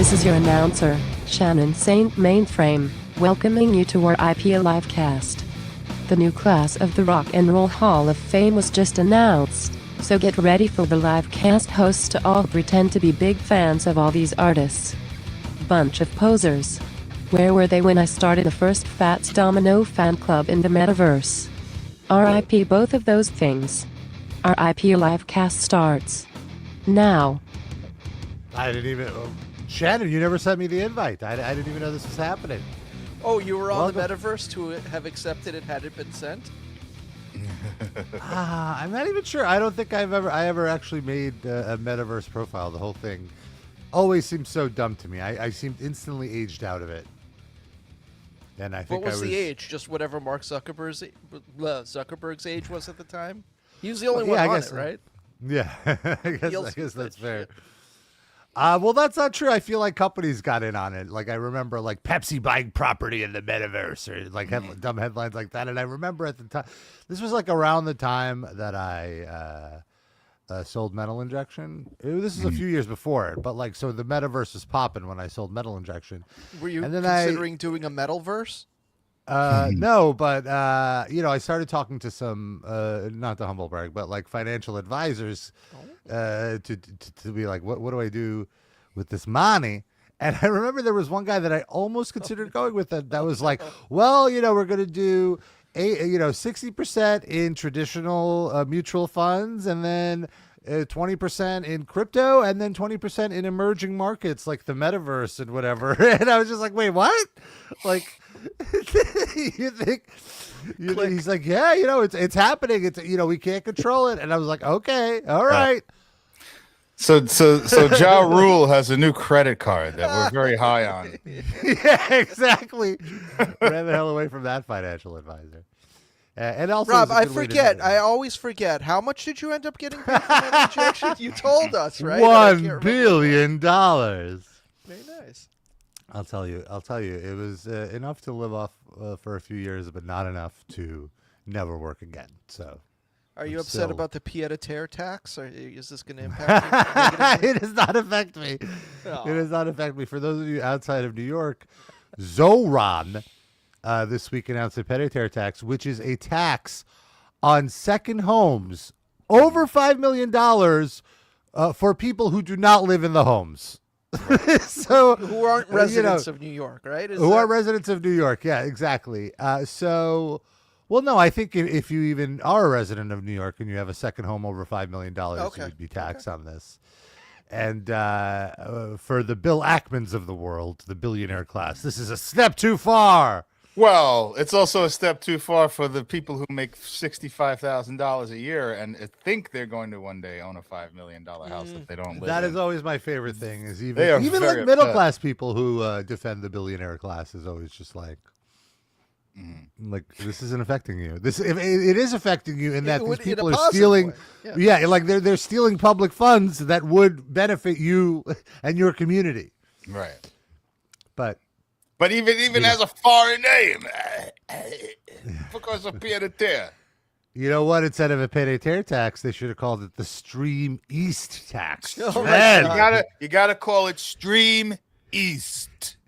This is your announcer, Shannon Saint Mainframe, welcoming you to our IP Livecast. The new class of the Rock and Roll Hall of Fame was just announced, so get ready for the Livecast hosts to all pretend to be big fans of all these artists. Bunch of posers. Where were they when I started the first Fats Domino fan club in the metaverse? RIP both of those things. Our IP Livecast starts now. I didn't even... Shannon, you never sent me the invite. I didn't even know this was happening. Oh, you were on the metaverse to have accepted it had it been sent? I'm not even sure. I don't think I ever actually made a metaverse profile. The whole thing always seems so dumb to me. I seemed instantly aged out of it. And I think what was the age? Just whatever Mark Zuckerberg's age was at the time? He was the only one on it, right? Yeah, I guess that's fair. Well, that's not true. I feel like companies got in on it. Like, I remember, like, Pepsi buying property in the metaverse or, like, dumb headlines like that. And I remember at the time, this was, like, around the time that I sold Metal Injection. This is a few years before it. But, like, so the metaverse was popping when I sold Metal Injection. Were you considering doing a Metalverse? No, but, I started talking to some, not to humble brag, but, like, financial advisors to be like, what do I do with this money? And I remember there was one guy that I almost considered going with that was like, well, we're going to do 60% in traditional mutual funds, and then 20% in crypto, and then 20% in emerging markets like the metaverse and whatever. And I was just like, wait, what? Like, you think? He's like, yeah, it's happening. It's we can't control it. And I was like, okay, all right. So Ja Rule has a new credit card that we're very high on. Yeah, exactly. Ran the hell away from that financial advisor. And also, Rob, I always forget. How much did you end up getting paid for that injection? You told us, right? $1 billion. Very nice. I'll tell you, it was enough to live off for a few years, but not enough to never work again. So, are you upset about the pied-à-terre tax? Or is this going to impact you? It does not affect me. Oh. It does not affect me. For those of you outside of New York, Zoran this week announced a pied-à-terre tax, which is a tax on second homes over $5 million for people who do not live in the homes. So who aren't residents of New York, right? Are residents of New York. Yeah, exactly. Well, no, I think if you even are a resident of New York and you have a second home over $5 million, you would be taxed on this. And for the Bill Ackmans of the world, the billionaire class, this is a step too far. Well, it's also a step too far for the people who make $65,000 a year and think they're going to one day own a $5 million house that they don't live in. That is always my favorite thing. Is even like middle class people who defend the billionaire class is always just like, this isn't affecting you. It is affecting you in that these people are stealing. Yeah, like they're stealing public funds that would benefit you and your community. Right. But even has a foreign name because of pied-à-terre. You know what? Instead of a pied-à-terre tax, they should have called it the Stream East tax. Oh, man. You gotta call it Stream East.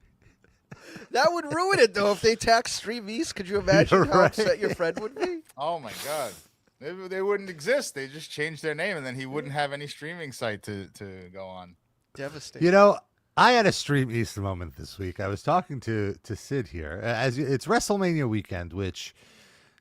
That would ruin it, though, if they tax Stream East. Could you imagine how upset your friend would be? Oh, my God. They wouldn't exist. They just changed their name, and then he wouldn't have any streaming site to go on. Devastating. I had a Stream East moment this week. I was talking to Sid here. It's WrestleMania weekend, which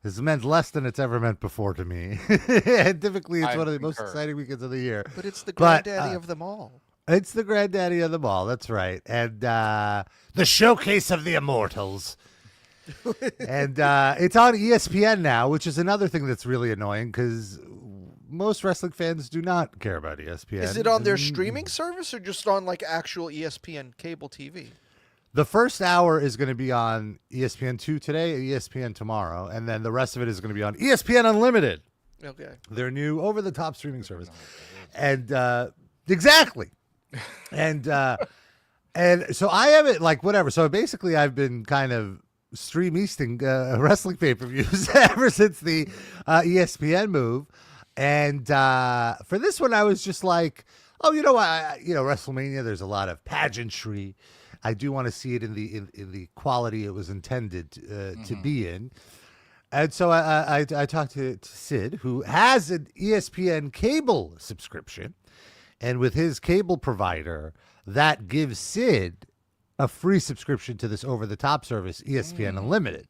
has meant less than it's ever meant before to me. And typically, it's one of the most exciting weekends of the year. But it's the granddaddy of them all. It's the granddaddy of them all. That's right. And the showcase of the immortals. And it's on ESPN now, which is another thing that's really annoying because most wrestling fans do not care about ESPN. Is it on their streaming service or just on like actual ESPN cable TV? The first hour is going to be on ESPN2 today, ESPN tomorrow, and then the rest of it is going to be on ESPN Unlimited. Okay. Their new over-the-top streaming service. And exactly. And so I haven't, like, whatever. So basically I've been kind of Stream Easting wrestling pay-per-views ever since the ESPN move. And for this one, I was just like, oh, you know, WrestleMania. There's a lot of pageantry. I do want to see it in the quality it was intended to be in. And so I talked to Sid, who has an ESPN cable subscription, and with his cable provider, that gives Sid a free subscription to this over-the-top service, ESPN Unlimited.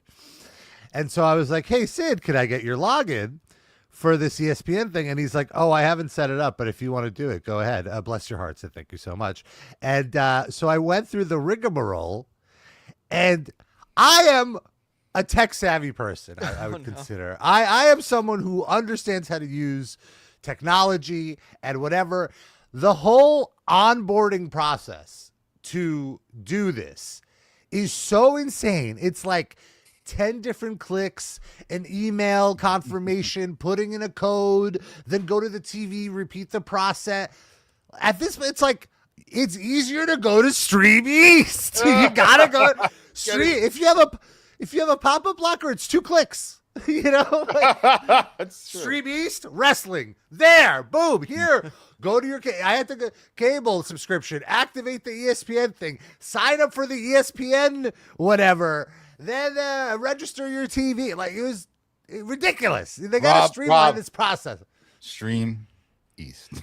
And so I was like, hey, Sid, could I get your login for this ESPN thing? And he's like, oh, I haven't set it up, but if you want to do it, go ahead. Bless your heart, Sid. Thank you so much. And so I went through the rigmarole, and I am a tech-savvy person, I would consider. I am someone who understands how to use technology and whatever. The whole onboarding process to do this is so insane. It's like 10 different clicks, an email confirmation, putting in a code, then go to the TV, repeat the process. At this point, it's like, it's easier to go to Stream East. You gotta go Stream. If you have a pop-up blocker, it's 2 clicks. You know, That's true. Stream East wrestling there, boom, here. Go to your I had to go cable subscription, activate the ESPN thing, sign up for the ESPN whatever, then register your TV. Like, it was ridiculous. They got to streamline this process. Stream East.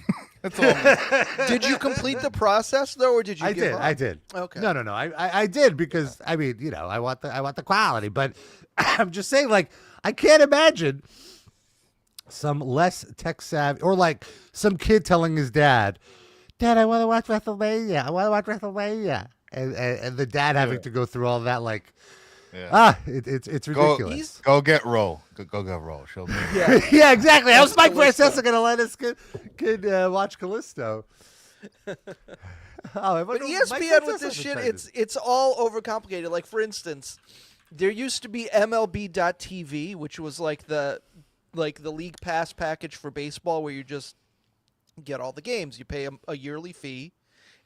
That's all. Did you complete the process though, or did you? I did. Okay. No. I did because I mean, you know, I want the quality, but I'm just saying, like, I can't imagine some less tech savvy or like some kid telling his dad, "Dad, I want to watch WrestleMania. I want to watch WrestleMania," and the dad having to go through all that, like, it's ridiculous. Go get Roll. Go get Roll. She'll do it. Yeah. Yeah, exactly. How's Mike Francesa going to let us kid watch Callisto? But ESPN with this shit, it's all overcomplicated. Like, for instance, there used to be MLB.TV, which was like the League Pass package for baseball, where you just get all the games. You pay a yearly fee,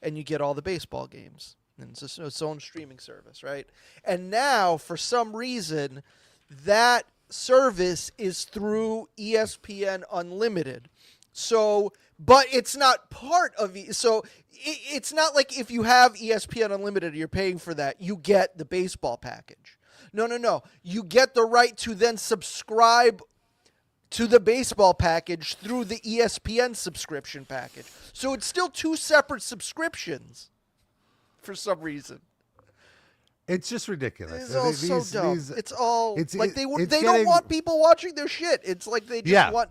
and you get all the baseball games. And it's its own streaming service, right? And now, for some reason, that service is through ESPN Unlimited. So, but it's not part of it. So it's not like if you have ESPN Unlimited, you're paying for that, you get the baseball package. No. You get the right to then subscribe to the baseball package through the ESPN subscription package. So it's still 2 separate subscriptions for some reason. It's just ridiculous. It's all so dumb. It's all like they getting, don't want people watching their shit. It's like they just want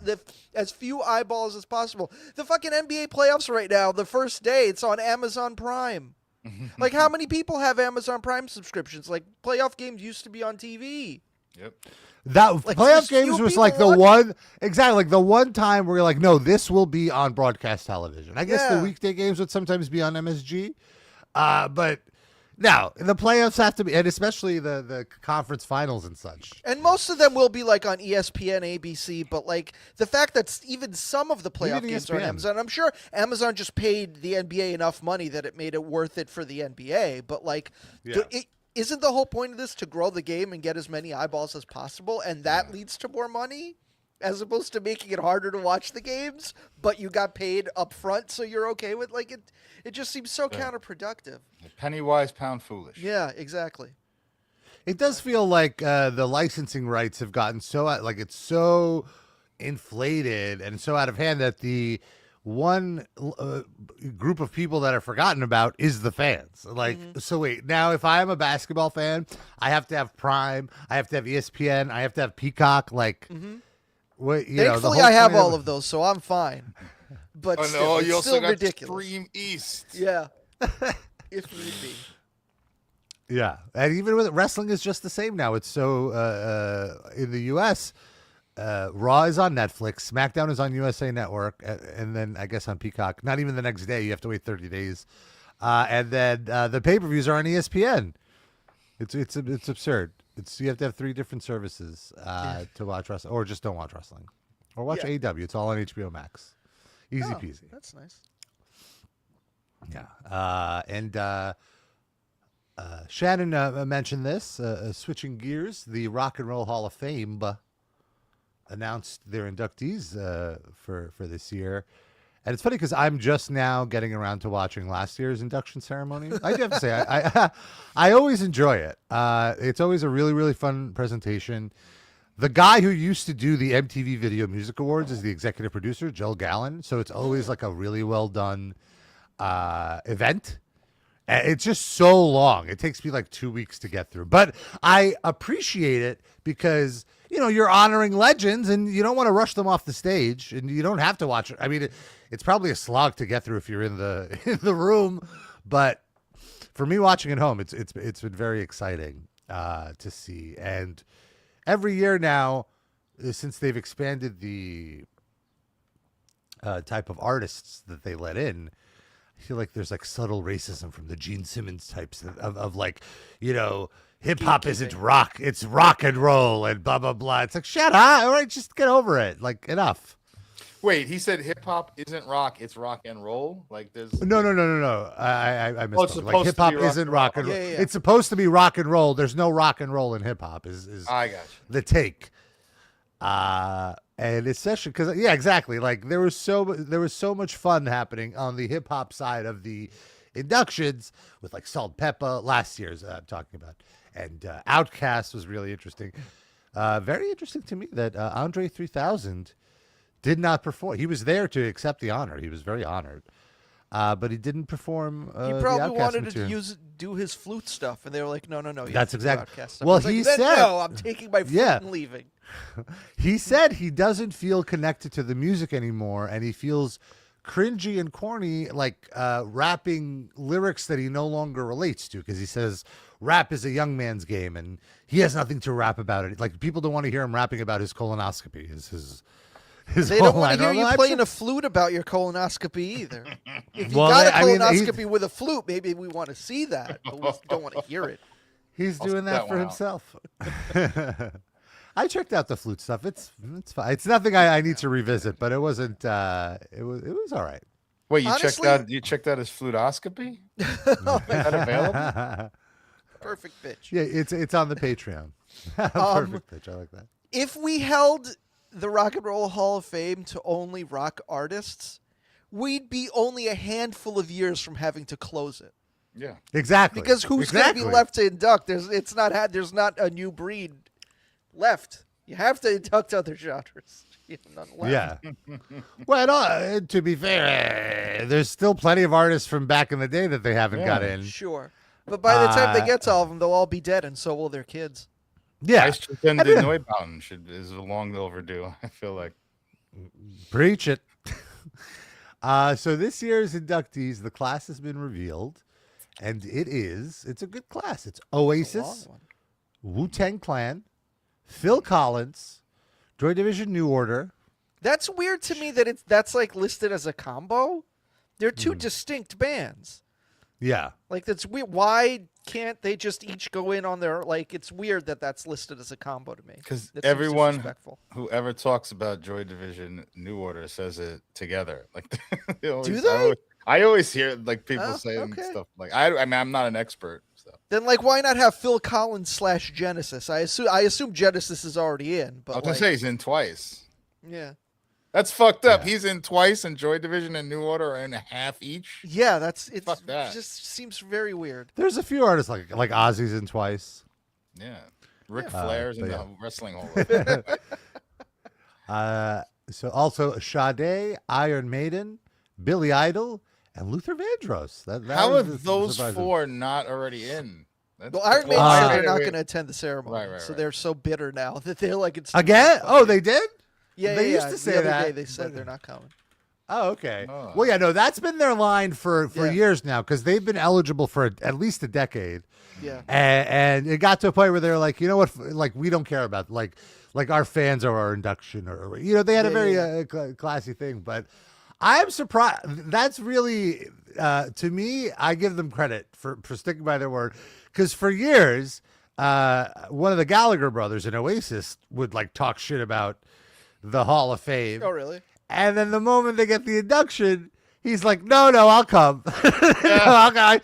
as few eyeballs as possible. The fucking NBA playoffs right now, the first day, it's on Amazon Prime. Like, how many people have Amazon Prime subscriptions? Like, playoff games used to be on TV. Yep. That like, playoff games was like the one like the one time where you're like, no, this will be on broadcast television. I guess the weekday games would sometimes be on MSG, but no, the playoffs have to be, and especially the conference finals and such. And most of them will be like on ESPN, ABC, but like the fact that even some of the playoff games are on Amazon, I'm sure Amazon just paid the NBA enough money that it made it worth it for the NBA. But like, isn't the whole point of this to grow the game and get as many eyeballs as possible, and that leads to more money, as opposed to making it harder to watch the games, but you got paid up front, so you're okay with, like, it just seems so counterproductive. Penny wise, pound foolish. Yeah, exactly. It does feel like the licensing rights have gotten so like it's so inflated and so out of hand that the one group of people that are forgotten about is the fans. Like, so wait, now if I'm a basketball fan, I have to have Prime, I have to have ESPN, I have to have Peacock. Like, thankfully, I have all of those, so I'm fine. But still, you it's also still got ridiculous. Stream East. Yeah, if need be. Yeah, and even with wrestling is just the same now. It's so in the U.S., Raw is on Netflix, SmackDown is on USA Network, and then I guess on Peacock. Not even the next day; you have to wait 30 days, and then the pay-per-views are on ESPN. It's absurd. You have to have 3 different services to watch wrestling, or just don't watch wrestling, or watch AEW. It's all on HBO Max. Easy peasy. That's nice. Yeah, and Shannon mentioned this. Switching gears, the Rock and Roll Hall of Fame announced their inductees for this year, And it's funny because I'm just now getting around to watching last year's induction ceremony. I do have to say, I always enjoy it. It's always a really, really fun presentation. The guy who used to do the MTV Video Music Awards is the executive producer, Joel Gallen. So it's always like a really well done event. And it's just so long. It takes me like 2 weeks to get through. But I appreciate it because, you know, you're honoring legends and you don't want to rush them off the stage and you don't have to watch it. I mean, it's probably a slog to get through if you're in the room. But for me watching at home, it's been very exciting to see. And every year now, since they've expanded the type of artists that they let in, I feel like there's like subtle racism from the Gene Simmons types of like, you know, hip hop isn't rock, it's rock and roll and blah, blah, blah. It's like, shut up. All right, just get over it. Like, enough. Wait, he said hip hop isn't rock, it's rock and roll? Like there's No. I misspoke. it's Like hip hop isn't rock and roll. Yeah. It's supposed to be rock and roll. There's no rock and roll in hip hop is I got you. the take. And especially because, yeah, exactly. Like there was so much fun happening on the hip hop side of the inductions with like Salt Peppa last year's I'm talking about, and Outkast was really interesting. Very interesting to me that Andre 3000 did not perform. He was there to accept the honor. He was very honored. But he didn't perform. He probably the Outkast wanted material. to do his flute stuff, and they were like, "No, you That's have to do exactly- Outkast stuff." well, He's like, he "Then said- no, I'm taking my flute Yeah. and leaving." He said he doesn't feel connected to the music anymore, and he feels cringy and corny, like rapping lyrics that he no longer relates to, because he says rap is a young man's game, and he has nothing to rap about it. Like people don't want to hear him rapping about his colonoscopy. His They whole don't want to line. hear Well, you I'm playing sure- a flute about your colonoscopy either. If you Well, got a I mean, colonoscopy with a flute, maybe we want to see that, but we don't want to hear it. He's I'll doing sit that that for one out. himself. I checked out the flute stuff. It's fine. It's nothing I need to revisit, but it wasn't. It was all right. Wait, Honestly- you checked out his flutoscopy? Is that available? Perfect pitch. Yeah, it's on the Patreon. Perfect pitch. I like that. If we held the Rock and Roll Hall of Fame to only rock artists, we'd be only a handful of years from having to close it. Yeah. Exactly. Because who's going to be left to induct? There's not a new breed left. You have to induct other genres. You have none left. Yeah. Well, no, to be fair, there's still plenty of artists from back in the day that they haven't got in. Sure. But by the time they get to all of them, they'll all be dead, and so will their kids. Yeah. Eischicken de Neubauten is long overdue, I feel like. Preach it. So this year's inductees, the class has been revealed, and it's a good class. It's Oasis, Wu-Tang Clan, Phil Collins, Joy Division New Order. That's weird to me that that's like listed as a combo. They're two distinct bands. Yeah. Like that's weird. Why can't they just each go in on their like? It's weird that that's listed as a combo to me. Because That seems everyone disrespectful. who ever talks about Joy Division New Order says it together. Like, they always- Do they? I always hear like people Oh, saying okay. stuff like I mean I'm not an expert. So Then like why not have Phil Collins / Genesis? I assume Genesis is already in, I but was gonna like, say he's in twice. yeah. That's fucked up. Yeah. He's in twice, and Joy Division and New Order are in a half each. Yeah, it Fuck that. just seems very weird. There's a few artists like Ozzy's in twice. Yeah, Ric Flair's in but the Wrestling Hall of Fame. So also Sade, Iron Maiden, Billy Idol, and Luther Vandross. That How are was the those surprise. four not already in? That's- Well, Iron Maiden Well, said wait, they're not wait. going to attend the ceremony, Right, so right. they're so bitter now that they're like it's Again? Oh, they did? Yeah, They yeah, used to yeah. say the other that, day they said but- they're not coming. Oh, okay. Oh. Well, yeah, no, that's been their line for Yeah. years now because they've been eligible for at least a decade. Yeah. And it got to a point where they're like, you know what? Like, we don't care about like our fans are our induction or they had a Yeah, very yeah, classy thing. But I'm surprised. That's really to me. I give them credit for sticking by their word because for years, one of the Gallagher brothers in Oasis would like talk shit about the Hall of Fame. Oh, really? And then the moment they get the induction, he's like, no, I'll come. I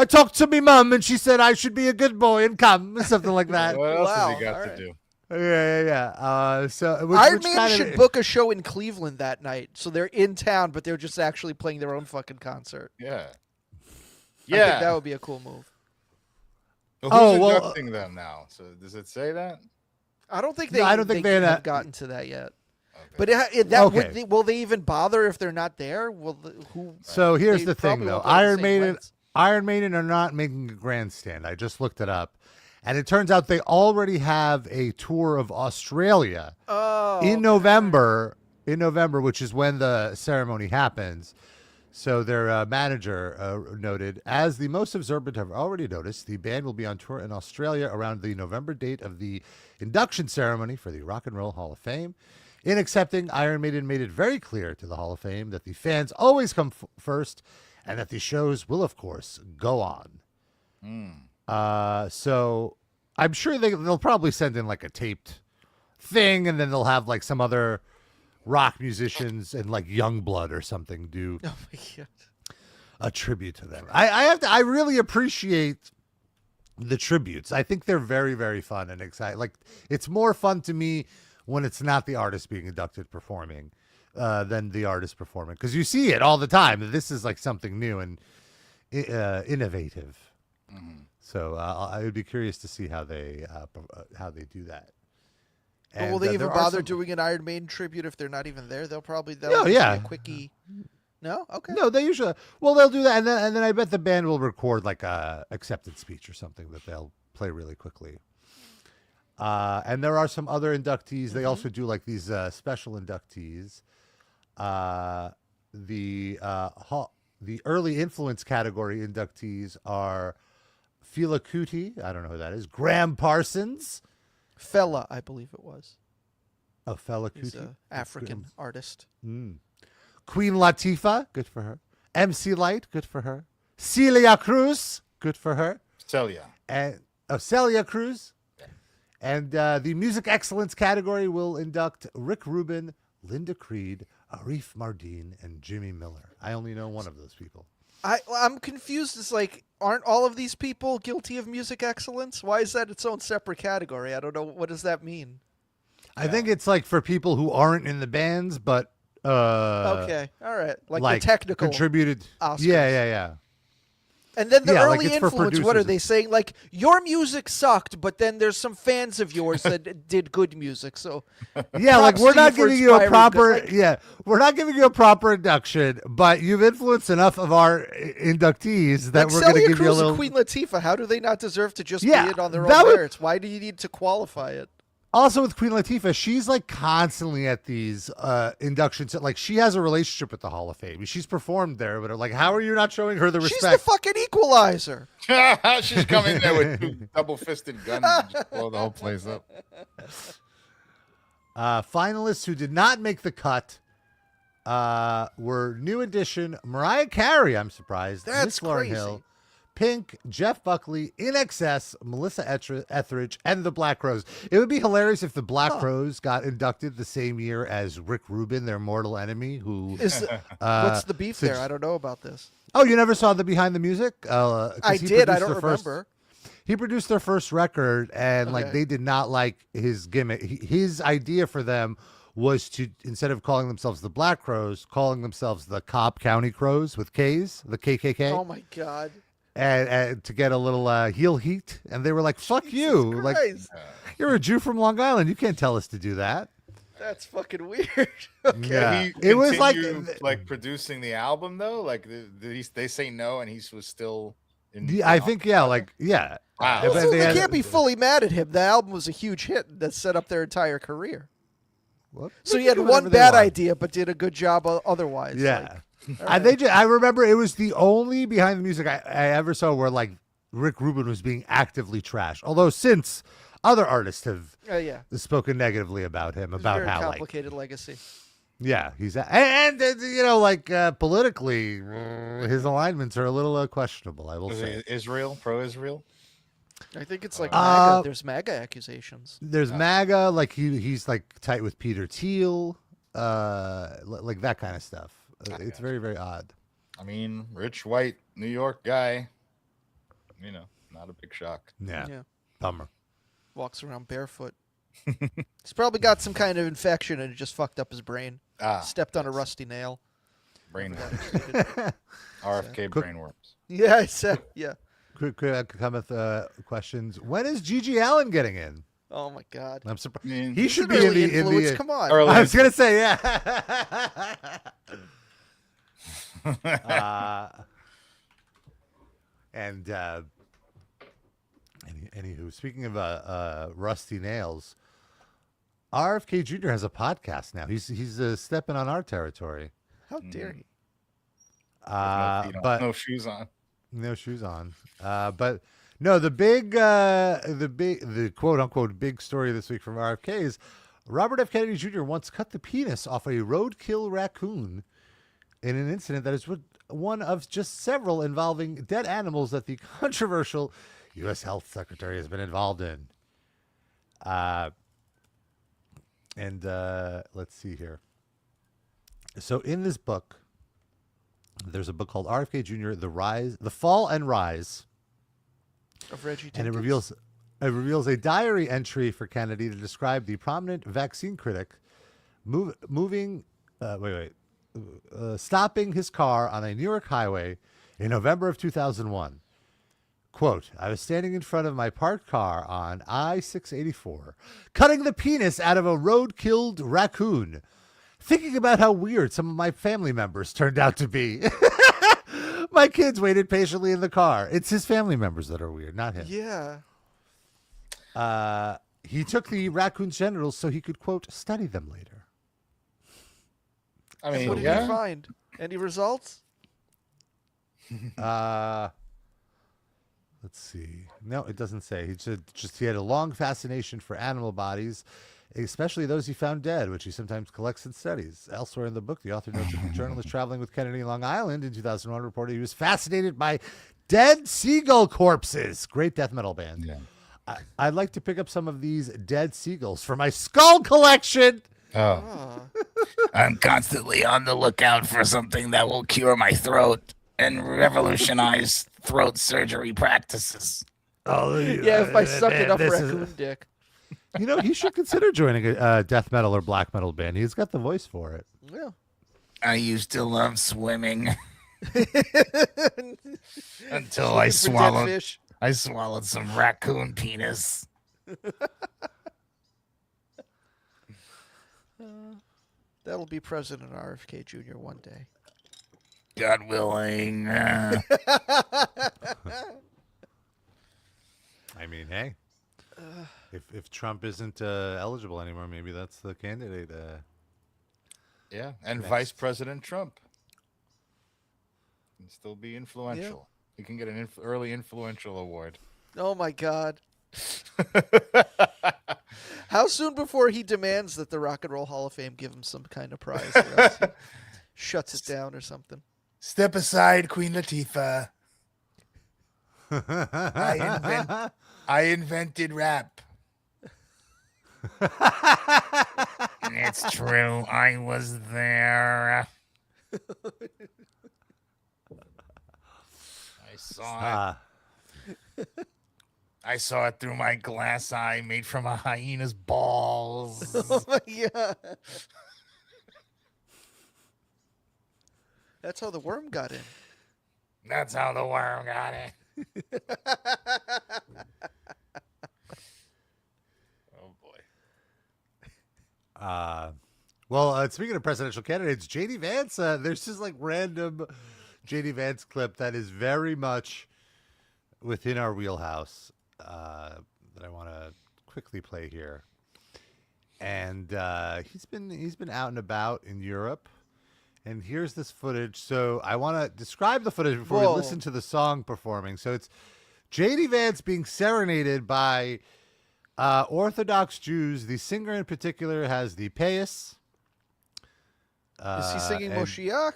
talked to me mom and she said I should be a good boy and come. Something like that. What else Wow, has he got all to right. do? Yeah. So Iron Man should book a show in Cleveland that night, so they're in town, but they're just actually playing their own fucking concert. Yeah. I think that would be a cool move. Well, who's inducting them now? So does it say that? I don't think they. I don't think they have gotten to that yet. Okay. But will they even bother if they're not there? So here's the thing, though. Iron Maiden are not making a grandstand. I just looked it up, and it turns out they already have a tour of Australia in November. In November, which is when the ceremony happens. So their manager noted, as the most observant have already noticed, the band will be on tour in Australia around the November date of the induction ceremony for the Rock and Roll Hall of Fame. In accepting, Iron Maiden made it very clear to the Hall of Fame that the fans always come first and that the shows will, of course, go on. So I'm sure they'll probably send in like a taped thing, and then they'll have like some other rock musicians and like Youngblood or something do a tribute to them. I really appreciate the tributes. I think they're very, very fun and exciting. Like, it's more fun to me when it's not the artist being inducted performing than the artist performing, because you see it all the time. This is like something new and innovative. So I would be curious to see how they do that. But will they even bother doing an Iron Maiden tribute if they're not even there? They'll probably be a quickie. No, okay. No, they usually they'll do that, and then I bet the band will record like a acceptance speech or something that they'll play really quickly. And there are some other inductees. They also do like these special inductees. The early influence category inductees are Fela Kuti. I don't know who that is. Graham Parsons. Fela, I believe it was. Oh, Fela He's Kuti. an African artist. Queen Latifah, good for her. MC Light, good for her. Celia Cruz, good for her. Celia. And Celia Cruz. And the music excellence category will induct Rick Rubin, Linda Creed, Arif Mardin, and Jimmy Miller. I only know one of those people. I'm confused. It's like, aren't all of these people guilty of music excellence? Why is that its own separate category? I don't know. What does that mean? I think it's like for people who aren't in the bands, but okay, all right, like the technical contributed. Oscars. Yeah. And then the early like influence, what are they saying? Like, your music sucked, but then there's some fans of yours that did good music. So yeah, like we're not giving you a proper we're not giving you a proper induction, but you've influenced enough of our inductees that we're going to give you a little. And Queen Latifah, how do they not deserve to just be it on their own merits? Why do you need to qualify it? Also with Queen Latifah, she's like constantly at these inductions. Like, she has a relationship with the Hall of Fame. She's performed there, but like, how are you not showing her the respect? She's the fucking equalizer. She's coming there with two double-fisted guns and just blow the whole place up. Finalists who did not make the cut were new addition Mariah Carey. I'm surprised. That's Miss Lauryn crazy. Hill, Pink, Jeff Buckley, In Excess, Melissa Etheridge, and the Black Crowes. It would be hilarious if the Black Crowes got inducted the same year as Rick Rubin, their mortal enemy. What's the beef there? I don't know about this. Oh, you never saw the Behind the Music? I did. I don't remember. He produced their first record, and like they did not like his gimmick. His idea for them was to, instead of calling themselves the Black Crowes, calling themselves the Cobb County Crows with K's, the KKK. Oh my God. And to get a little heel heat, and they were like, "Fuck you! Christ. Like, you're a Jew from Long Island. You can't tell us to do that." That's fucking weird. Okay. Yeah. It was like producing the album though. Like, did they say no, and he was still. I think Wow. Also, they can't be fully mad at him. The album was a huge hit that set up their entire career. Well, so he had one bad idea, but did a good job otherwise. Yeah. I remember it was the only Behind the Music I ever saw where like Rick Rubin was being actively trashed. Although since other artists have spoken negatively about him, about very how complicated legacy. Yeah, he's and you know, like politically, his alignments are a little questionable. I will say. Israel, pro-Israel. I think it's like MAGA. There's MAGA accusations. There's MAGA, like he's like tight with Peter Thiel, like that kind of stuff. It's very, very odd. I mean, rich white New York guy. You know, not a big shock. Yeah. Bummer. Walks around barefoot. He's probably got some kind of infection and it just fucked up his brain. Stepped on a rusty nail. Brainworms. RFK brainworms. Yeah, I said, yeah. Quick comment questions. When is Gigi Allen getting in? Oh my God! I'm surprised. I mean, He should be early in influence. the. Come on. I was gonna say yeah. Anywho, speaking of rusty nails, RFK Jr. has a podcast now. He's stepping on our territory. How dare he? But no shoes on. No shoes on. But no, the quote unquote big story this week from RFK is Robert F. Kennedy Jr. once cut the penis off a roadkill raccoon in an incident that is one of just several involving dead animals that the controversial U.S. Health Secretary has been involved in. Let's see here. So in this book, there's a book called RFK Jr. The Fall and Rise Of Reggie and it Jenkins. reveals a diary entry for Kennedy to describe the prominent vaccine critic stopping his car on a New York highway in November of 2001. Quote, I was standing in front of my parked car on I-684, cutting the penis out of a road-killed raccoon, thinking about how weird some of my family members turned out to be. My kids waited patiently in the car. It's his family members that are weird, not him. Yeah. He took the raccoon's genitals so he could, quote, study them later. I mean, What did yeah. you find? Any results? Let's see. No, it doesn't say. He he had a long fascination for animal bodies, especially those he found dead, which he sometimes collects and studies. Elsewhere in the book, the author notes that the journalist traveling with Kennedy in Long Island in 2001 reported he was fascinated by dead seagull corpses. Great death metal band. Yeah. I'd like to pick up some of these dead seagulls for my skull collection. Oh. I'm constantly on the lookout for something that will cure my throat and revolutionize throat surgery practices. Oh, Yeah, if I sucked enough raccoon dick. You know, he should consider joining a death metal or black metal band. He's got the voice for it. Yeah. I used to love swimming until I Looking for dead swallowed fish. some raccoon penis. That'll be President RFK Jr. one day. God willing. I mean, hey, if Trump isn't eligible anymore, maybe that's the candidate. Yeah, and Next. Vice President Trump can still be influential. He can get an early influential award. Oh my God. How soon before he demands that the Rock and Roll Hall of Fame give him some kind of prize? Or else he shuts it down or something. Step aside, Queen Latifah. I invented rap. It's true. I was there. I saw it. I saw it through my glass eye made from a hyena's balls. Oh my God. That's how the worm got in. That's how the worm got it. Oh boy. Well, speaking of presidential candidates, J.D. Vance, there's this like random J.D. Vance clip that is very much within our wheelhouse that I want to quickly play here. And he's been out and about in Europe. And here's this footage. So I want to describe the footage before we listen to the song performing. So it's J.D. Vance being serenaded by Orthodox Jews. The singer in particular has the payas. Is he singing Moshiach?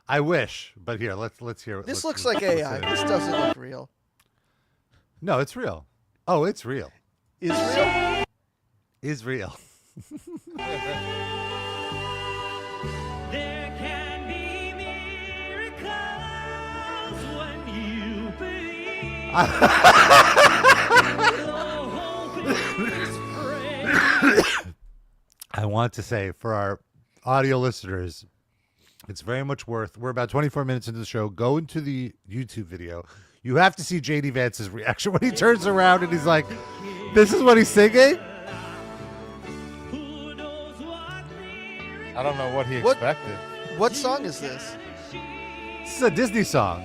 I wish, but here, let's hear it. This looks like AI. This doesn't look real. No, it's real. Oh, it's real. Israel? Is real. There can be miracles when you believe. want to say for our audio listeners, it's very much worth. We're about 24 minutes into the show. Go into the YouTube video. You have to see JD Vance's reaction when he turns around and he's like, "This is what he's singing." I don't know what he expected. What song is this? This is a Disney song.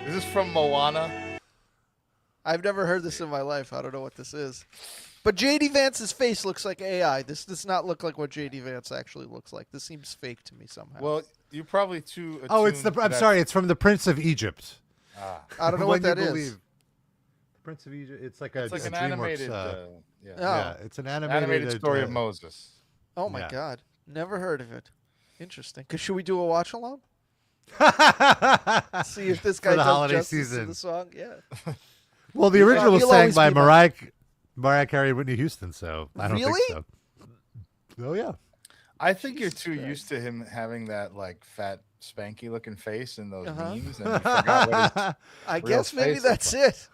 Is this from Moana? I've never heard this in my life. I don't know what this is. But JD Vance's face looks like AI. This does not look like what JD Vance actually looks like. This seems fake to me somehow. Well, you're probably too. Oh, it's the. I'm sorry. It's from the Prince of Egypt. I don't know what that is. The Prince of Egypt. It's like a. It's like an DreamWorks, animated. Yeah, it's an animated story of Moses. Oh my God, never heard of it. Interesting. Should we do a watch along? See if this guy For the does holiday justice season. to the song. Yeah. Well, the original was He'll sang always by be my- Mariah Carey and Whitney Houston, so I don't Really? think so. Oh yeah. I think you're Jesus too Christ. used to him having that like fat, spanky looking face in those Uh-huh. memes, and you forgot what his I real guess maybe face that's it.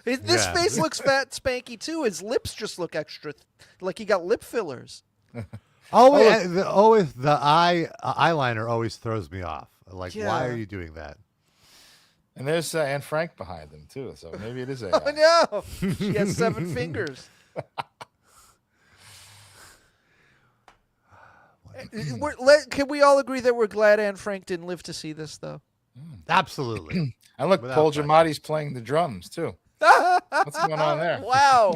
This Yeah. face looks fat, spanky too. His lips just look extra, like he got lip fillers. Always the eyeliner always throws me off. Like, Yeah. why are you doing that? And there's Anne Frank behind them too, so maybe it is AI. Oh no, she has 7 fingers. Can we all agree that we're glad Anne Frank didn't live to see this, though? Absolutely. And look, Without Paul question. Giamatti's playing the drums too. What's going on there? Wow.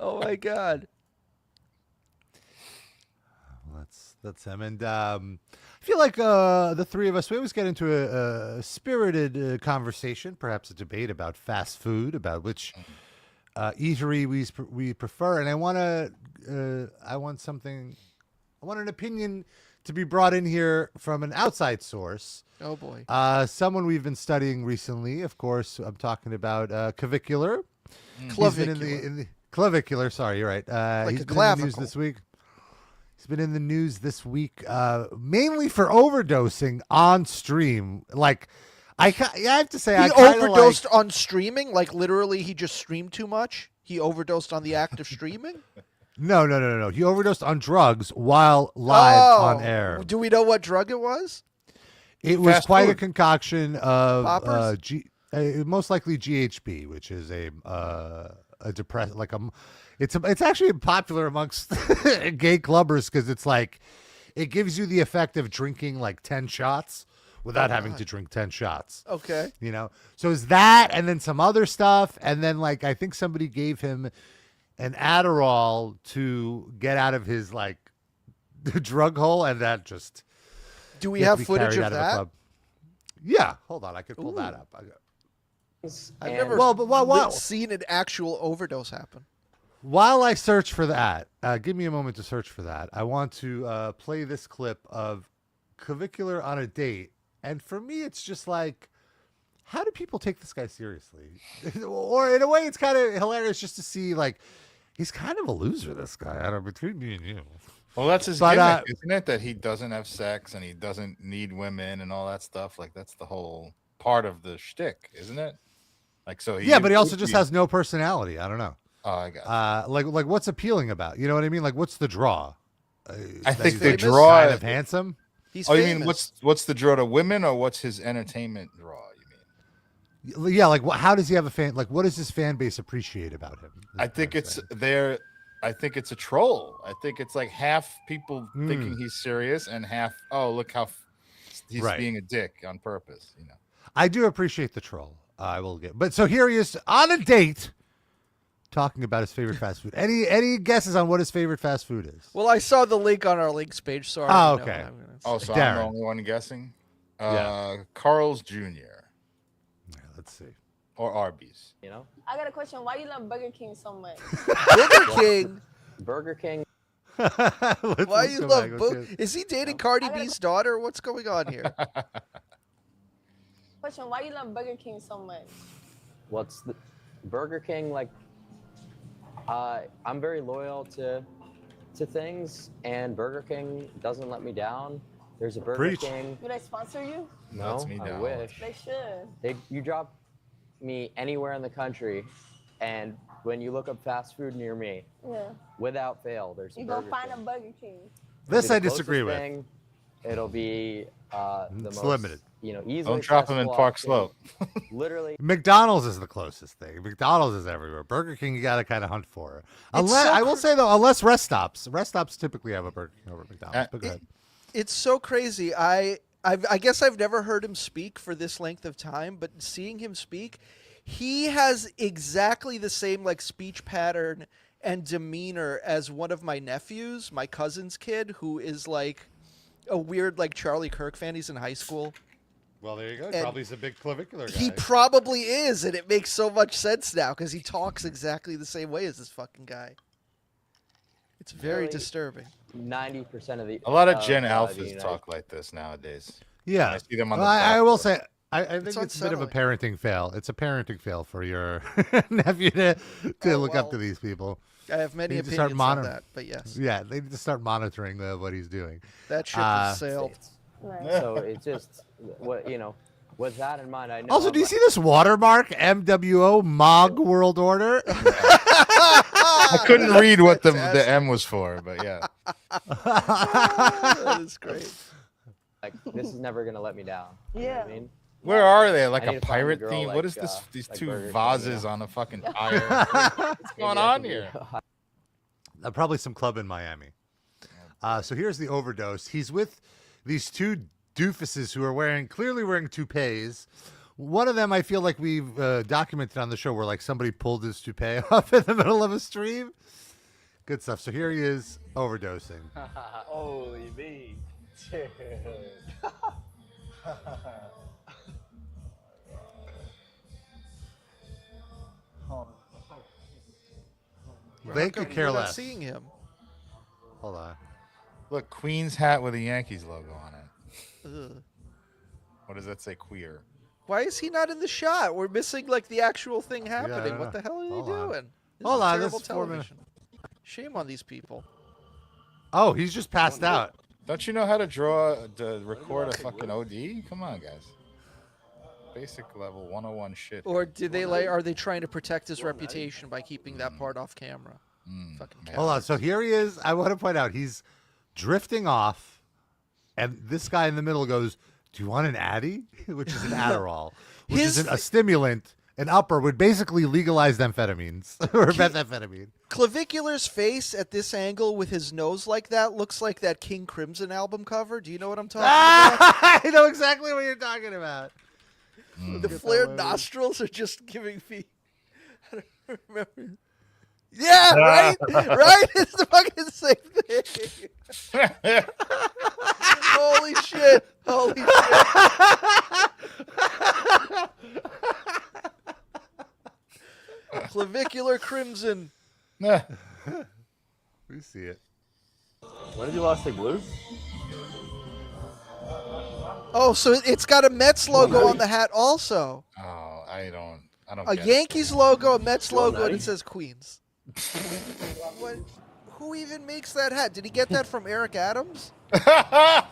Oh my God. That's him. And I feel like the three of us, we always get into a spirited conversation, perhaps a debate about fast food, about which eatery we prefer. And I want an opinion to be brought in here from an outside source. Oh boy. Someone we've been studying recently. Of course, I'm talking about Clavicular. Clavicular. Clavicular. Sorry, you're right. Like he's a been in the news clavicle. this week. He's been in the news this week, mainly for overdosing on stream. Like, I have to say, He I kinda overdosed on streaming? Like literally he just streamed too much? He overdosed on the act of streaming? No. He overdosed on drugs while live on air. Do we know what drug it was? It was Fast quite a food. concoction of Poppers? most likely GHB, which is a depressant, like it's actually popular amongst gay clubbers because it's like it gives you the effect of drinking like 10 shots without having to drink 10 shots. Okay. You know, so it's that, and then some other stuff, and then like I think somebody gave him an Adderall to get out of his like drug hole, and that just. Do we He had have to be footage carried of out a that? club. Yeah, hold on, I could pull that up. I've never seen an actual overdose happen. While I search for that, give me a moment to search for that. I want to play this clip of Clavicular on a date, and for me, it's just like, how do people take this guy seriously? Or in a way, it's kind of hilarious just to see like he's kind of a loser. This guy, I don't know, between me and you. Well, that's his But, gimmick, isn't it? That he doesn't have sex and he doesn't need women and all that stuff. Like that's the whole part of the shtick, isn't it? Like so. Yeah, but he also just has no personality. I don't know. Oh, I got. Like what's appealing about? You know what I mean? Like what's the draw? I think he's, the like, draw. kind of handsome. He's Oh, you famous. mean what's the draw to women or what's his entertainment draw? You mean? Yeah, like how does he have a fan? Like what does his fan base appreciate about him? I think it's there. I think it's a troll. I think it's like half people thinking he's serious and half, oh, look how he's Right. being a dick on purpose. You know. I do appreciate the troll. I will get, but so here he is on a date, talking about his favorite fast food. Any guesses on what his favorite fast food is? Well, I saw the link on our links page, so I Oh, already know okay. what I'm gonna Oh, say. so I'm the Darren. only one guessing. Yeah. Carl's Jr. Yeah, let's see. or Arby's. You know, I got a question. Why you love Burger King so much? Burger King. Burger King. Why you love Is he dating Cardi I gotta- B's daughter? What's going on here? Question. Why you love Burger King so much? What's the Burger King like? I'm very loyal to things, and Burger King doesn't let me down. There's a Burger Preach. King. Do they sponsor you? No, Lets me I down. wish. They should. You drop me anywhere in the country, and when you look up fast food near me, Yeah. without fail, there's a You Burger gonna find a King. Burger King. It'll This be the I disagree closest with. thing. It'll be the It's most limited. easily Don't drop them in accessible Park option. Slope. Literally, McDonald's is the closest thing. McDonald's is everywhere. Burger King, you got to kind of hunt for. Unless so I will say though, unless rest stops typically have a Burger King over McDonald's. But go ahead. It's so crazy. I guess I've never heard him speak for this length of time, but seeing him speak, he has exactly the same like speech pattern and demeanor as one of my nephews, my cousin's kid, who is like a weird like Charlie Kirk fan. He's in high school. Well, there you go. And Probably he's a big clavicular guy. He probably is, and it makes so much sense now because he talks exactly the same way as this fucking guy. It's very Really? disturbing. 90% of the A lot of Gen the Alphas United- talk like this nowadays. Yeah. I see them on the Well, I will platform. say, I think it's a bit of a unsettling. parenting fail. It's a parenting fail for your nephew to Oh, look up well. to these people. I have many Need to start opinions on monitor- that, but yes, Yeah, they need to start monitoring what he's doing. that ship has Uh, sailed. Right. So it's just what with that in mind, I know. Also, I'm do you like- see this watermark? MWO MOG World Order. I couldn't read what the M was for, but yeah. That is great. like this is never gonna let me down? You know Yeah. what I mean? Where are they? Like I a need to find a pirate girl theme? like, What is this? uh, These like two Burger King, vases you know? on a fucking tire. What's going Maybe I on can be- here? Probably some club in Miami. So here's the overdose. He's with these two doofuses who are clearly wearing toupees. One of them, I feel like we've documented on the show, where like somebody pulled his toupee off in the middle of a stream. Good stuff. So here he is overdosing. Holy me. They could care We're not less. seeing him. Hold on. Look, Queen's hat with a Yankees logo on it. Ugh. What does that say? Queer. Why is he not in the shot? We're missing like the actual thing happening. don't What know. the hell are Hold they on. doing? This Hold is on, terrible this is 4 minutes. television. Shame on these people. Oh, he's just passed out. Don't you know how to record a fucking OD? Come on, guys. Basic level 101 shit. Or did they like? Are they trying to protect his reputation by keeping that part off camera? Fucking man. Hold on. So here he is. I want to point out he's drifting off, and this guy in the middle goes, "Do you want an Addy?" Which is an Adderall, which is a stimulant. An upper would basically legalize amphetamines or methamphetamine. Clavicular's face at this angle with his nose like that looks like that King Crimson album cover. Do you know what I'm talking about? I know exactly what you're talking about. The flared nostrils are just giving me. I don't remember. Yeah, right, right. It's the fucking same thing. Holy shit! Holy shit! Clavicular crimson. Nah. We see it. When did you last take blues? Oh, so it's got a Mets logo on the hat also. Oh, I don't A get Yankees logo, a Mets logo, and nutty. it says Queens. What? Who even makes that hat? Did he get that from Eric Adams? it.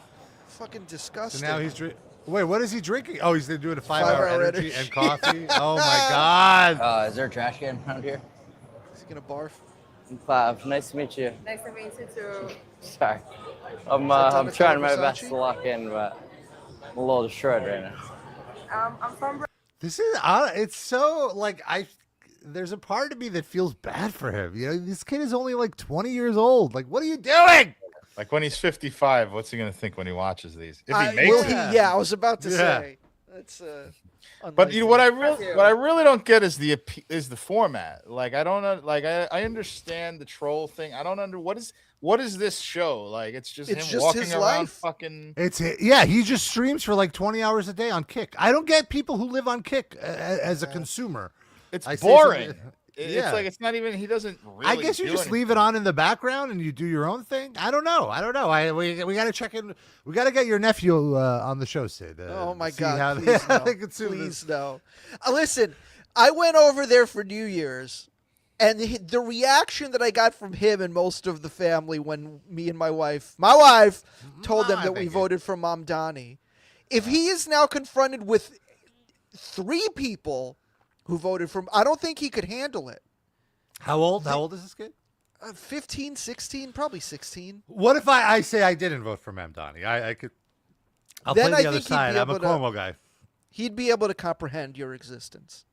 Fucking So disgusting. now he's wait. What is he drinking? Oh, he's doing a 5-hour 5-hour energy energy. and coffee. Oh my god. Is there a trash can around here? Is he gonna barf? Five. Nice to meet you. Nice to meet you too. Sorry. I'm Donatello trying my best Versace? to lock in, but I'm a little destroyed right now. I'm from This is it's so like there's a part of me that feels bad for him. You know, this kid is only like 20 years old. Like, what are you doing? Like when he's 55, what's he gonna think when he watches these? If he Will makes he? it. Yeah, I was about to Yeah. say. That's But you know, what I you. really don't get is the format. Like I don't like I understand the troll thing. I don't what is this show? Like it's just It's him just walking his around life. fucking. Yeah, he just streams for like 20 hours a day on Kick. I don't get people who live on Kick as a consumer. It's I say boring. something- It's Yeah. like it's not even. He doesn't really. I guess you do just leave it on in the background and you do your own thing. I don't know. We got to check in. We got to get your nephew on the show, Sid. Oh my see how God! they- Please how no. they consume this. Please no. Listen, I went over there for New Year's, and the reaction that I got from him and most of the family when me and my wife, told them My that we bigot. voted for Mom Donnie. If he is now confronted with 3 people who voted for him, I don't think he could handle it. How old? How old is this kid? 15, 16, probably 16. What if I say I didn't vote for Mamdani? I could. I'll Then play I the other think he'd side. be I'm a able to- Cuomo guy. He'd be able to comprehend your existence.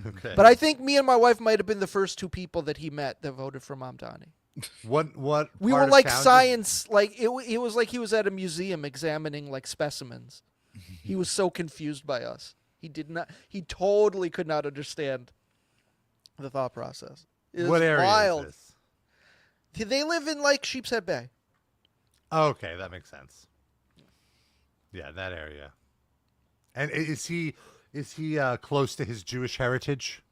Okay. But I think me and my wife might have been the first two people that he met that voted for Mamdani. What? We part were of like town did- science, like it was like he was at a museum examining like specimens. He was so confused by us. He totally could not understand the thought process. It was What area wild. is this? They live in like Sheepshead Bay. Okay, that makes sense. Yeah, that area. And is he close to his Jewish heritage?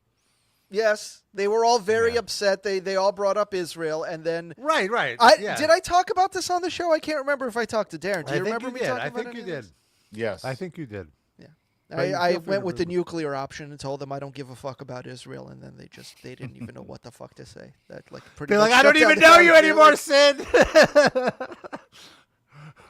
Yes, they were all very upset. They all brought up Israel, and then Right. Did I talk about this on the show? I can't remember if I talked to Darren. Do you remember me talking I about think any you of did. this? Yes. I think you did. I feel free went to with the remove it. nuclear option and told them I don't give a fuck about Israel, and then they didn't even know what the fuck to say. That like pretty. They're much like, I shut don't down even the know you family anymore, feeling. Sid.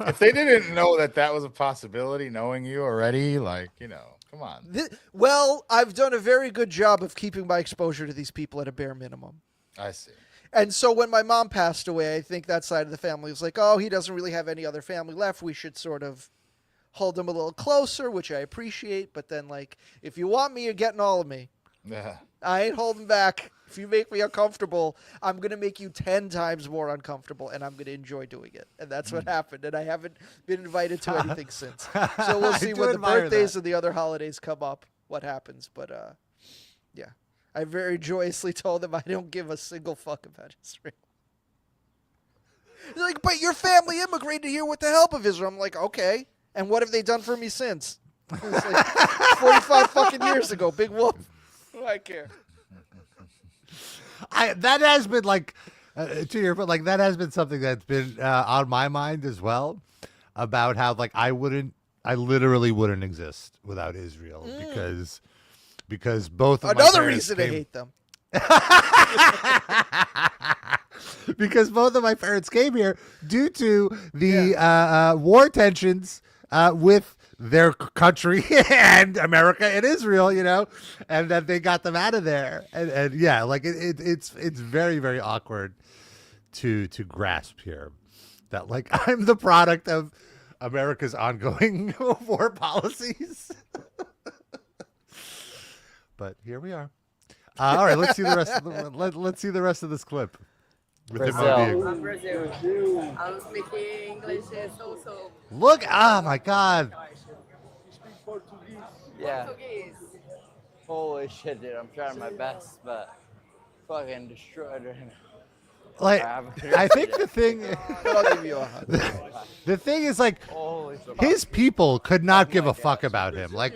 If they didn't know that was a possibility, knowing you already, like, come on. Well, I've done a very good job of keeping my exposure to these people at a bare minimum. I see. And so when my mom passed away, I think that side of the family was like, oh, he doesn't really have any other family left. We should sort of hold him a little closer, which I appreciate. But then, like, if you want me, you're getting all of me. Yeah. I ain't holding back. If you make me uncomfortable, I'm going to make you 10 times more uncomfortable, and I'm going to enjoy doing it. And that's what happened. And I haven't been invited to anything since. So we'll I see do when the admire birthdays that. and the other holidays come up what happens. But, yeah. I very joyously told them I don't give a single fuck about Israel. They're like, but your family immigrated here with the help of Israel. I'm like, okay. And what have they done for me since? It was like 45 fucking years ago. Big whoop. What do I care? That has been like to your point, like that has been something that's been on my mind as well, about how like I literally wouldn't exist without Israel because both of my Another parents reason to came- hate them. because both of my parents came here due to the war tensions with their country and America and Israel, and that they got them out of there. And yeah, like it's very, very awkward to grasp here that like I'm the product of America's ongoing war policies. But here we are. All right, let's see the rest of let's see the rest of this clip. With him Brazil. I'm Brazil. I'm speaking English so. Look! Oh my God! Yeah. Portuguese. Holy shit, dude. I'm trying my best, but fucking destroyed right now. Like, I think the thing, I'll give you a hug. the thing is like Holy shit. his people could not give a fuck about him. Like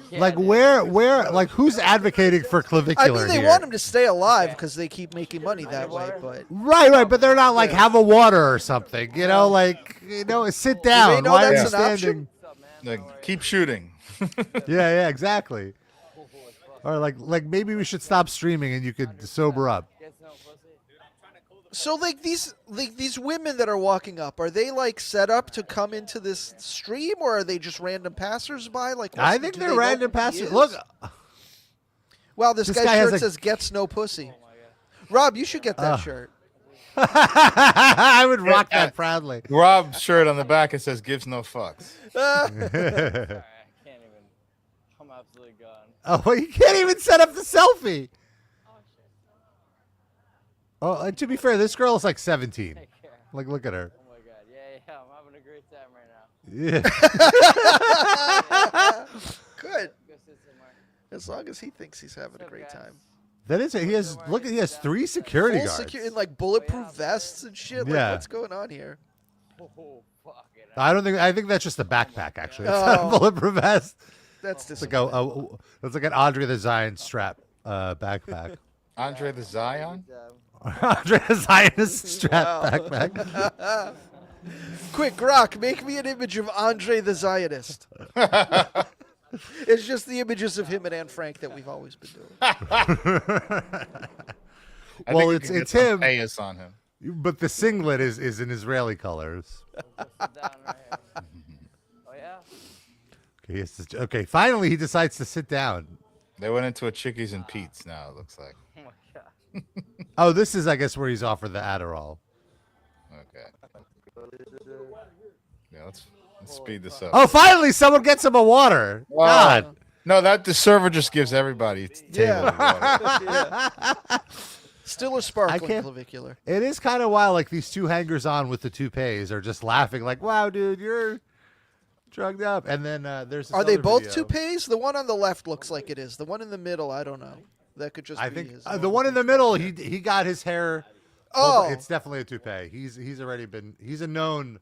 Yeah, dude. where, like who's advocating for clavicular I mean, they here? want him to stay alive because they keep making money that way. But Right, but they're not like have a water or something. Like sit down. know Why are you that's an option? standing? Like, keep shooting. Yeah, exactly. Or like maybe we should stop streaming and you could sober up. so like these women that are walking up, are they like set up to come into this stream, or are they just random passersby? Like I think do they're they know random who he passers. is? Look, Wow, this This guy's guy has shirt a- says "Gets no pussy." Rob, you should get that shirt. I would rock that proudly. Rob's shirt on the back, it says gives no fucks. I can't even. I'm absolutely gone. Oh, you can't even set up the selfie. Oh, and to be fair, this girl is like 17. Take care. Like, look at her. Oh my god. Yeah, I'm having a great time right now. Yeah. Good, Go sit somewhere. as long as he thinks he's having a great time. That is it. He has 3 security Full guards. in like bulletproof vests and shit. Like, Yeah. what's going on here? Oh, fuck it. I think that's just a backpack actually. It's not a Oh. bulletproof vest. That's It's like disappointing. it's like an Andre the Zion strap backpack. Andre the Zion? Andre the Zionist strap Wow. backpack. Quick, Grok, make me an image of Andre the Zionist. It's just the images of him and Anne Frank that we've always been doing. I Well, think we it's can get it's some him, payas on him. but the singlet is in Israeli colors. Sit down right here. Oh, yeah? Okay, finally he decides to sit down. They went into a Chickies and Pete's now, it looks like. Oh, my god. Oh, this is, I guess, where he's offered the Adderall. Okay. Yeah, let's speed this up. Oh, finally, someone gets him a water. God. No, the server just gives everybody table water. Yeah. Still a sparkling can't- clavicular. It is kind of wild. Like these two hangers-on with the toupees are just laughing, like, "Wow, dude, you're drugged up." And then there's. This Are they other both video. toupees? The one on the left looks like it is. The one in the middle, I don't know. That could just I be think his. the one in the middle, he got his hair. Oh. It's definitely a toupee. He's already been. He's a known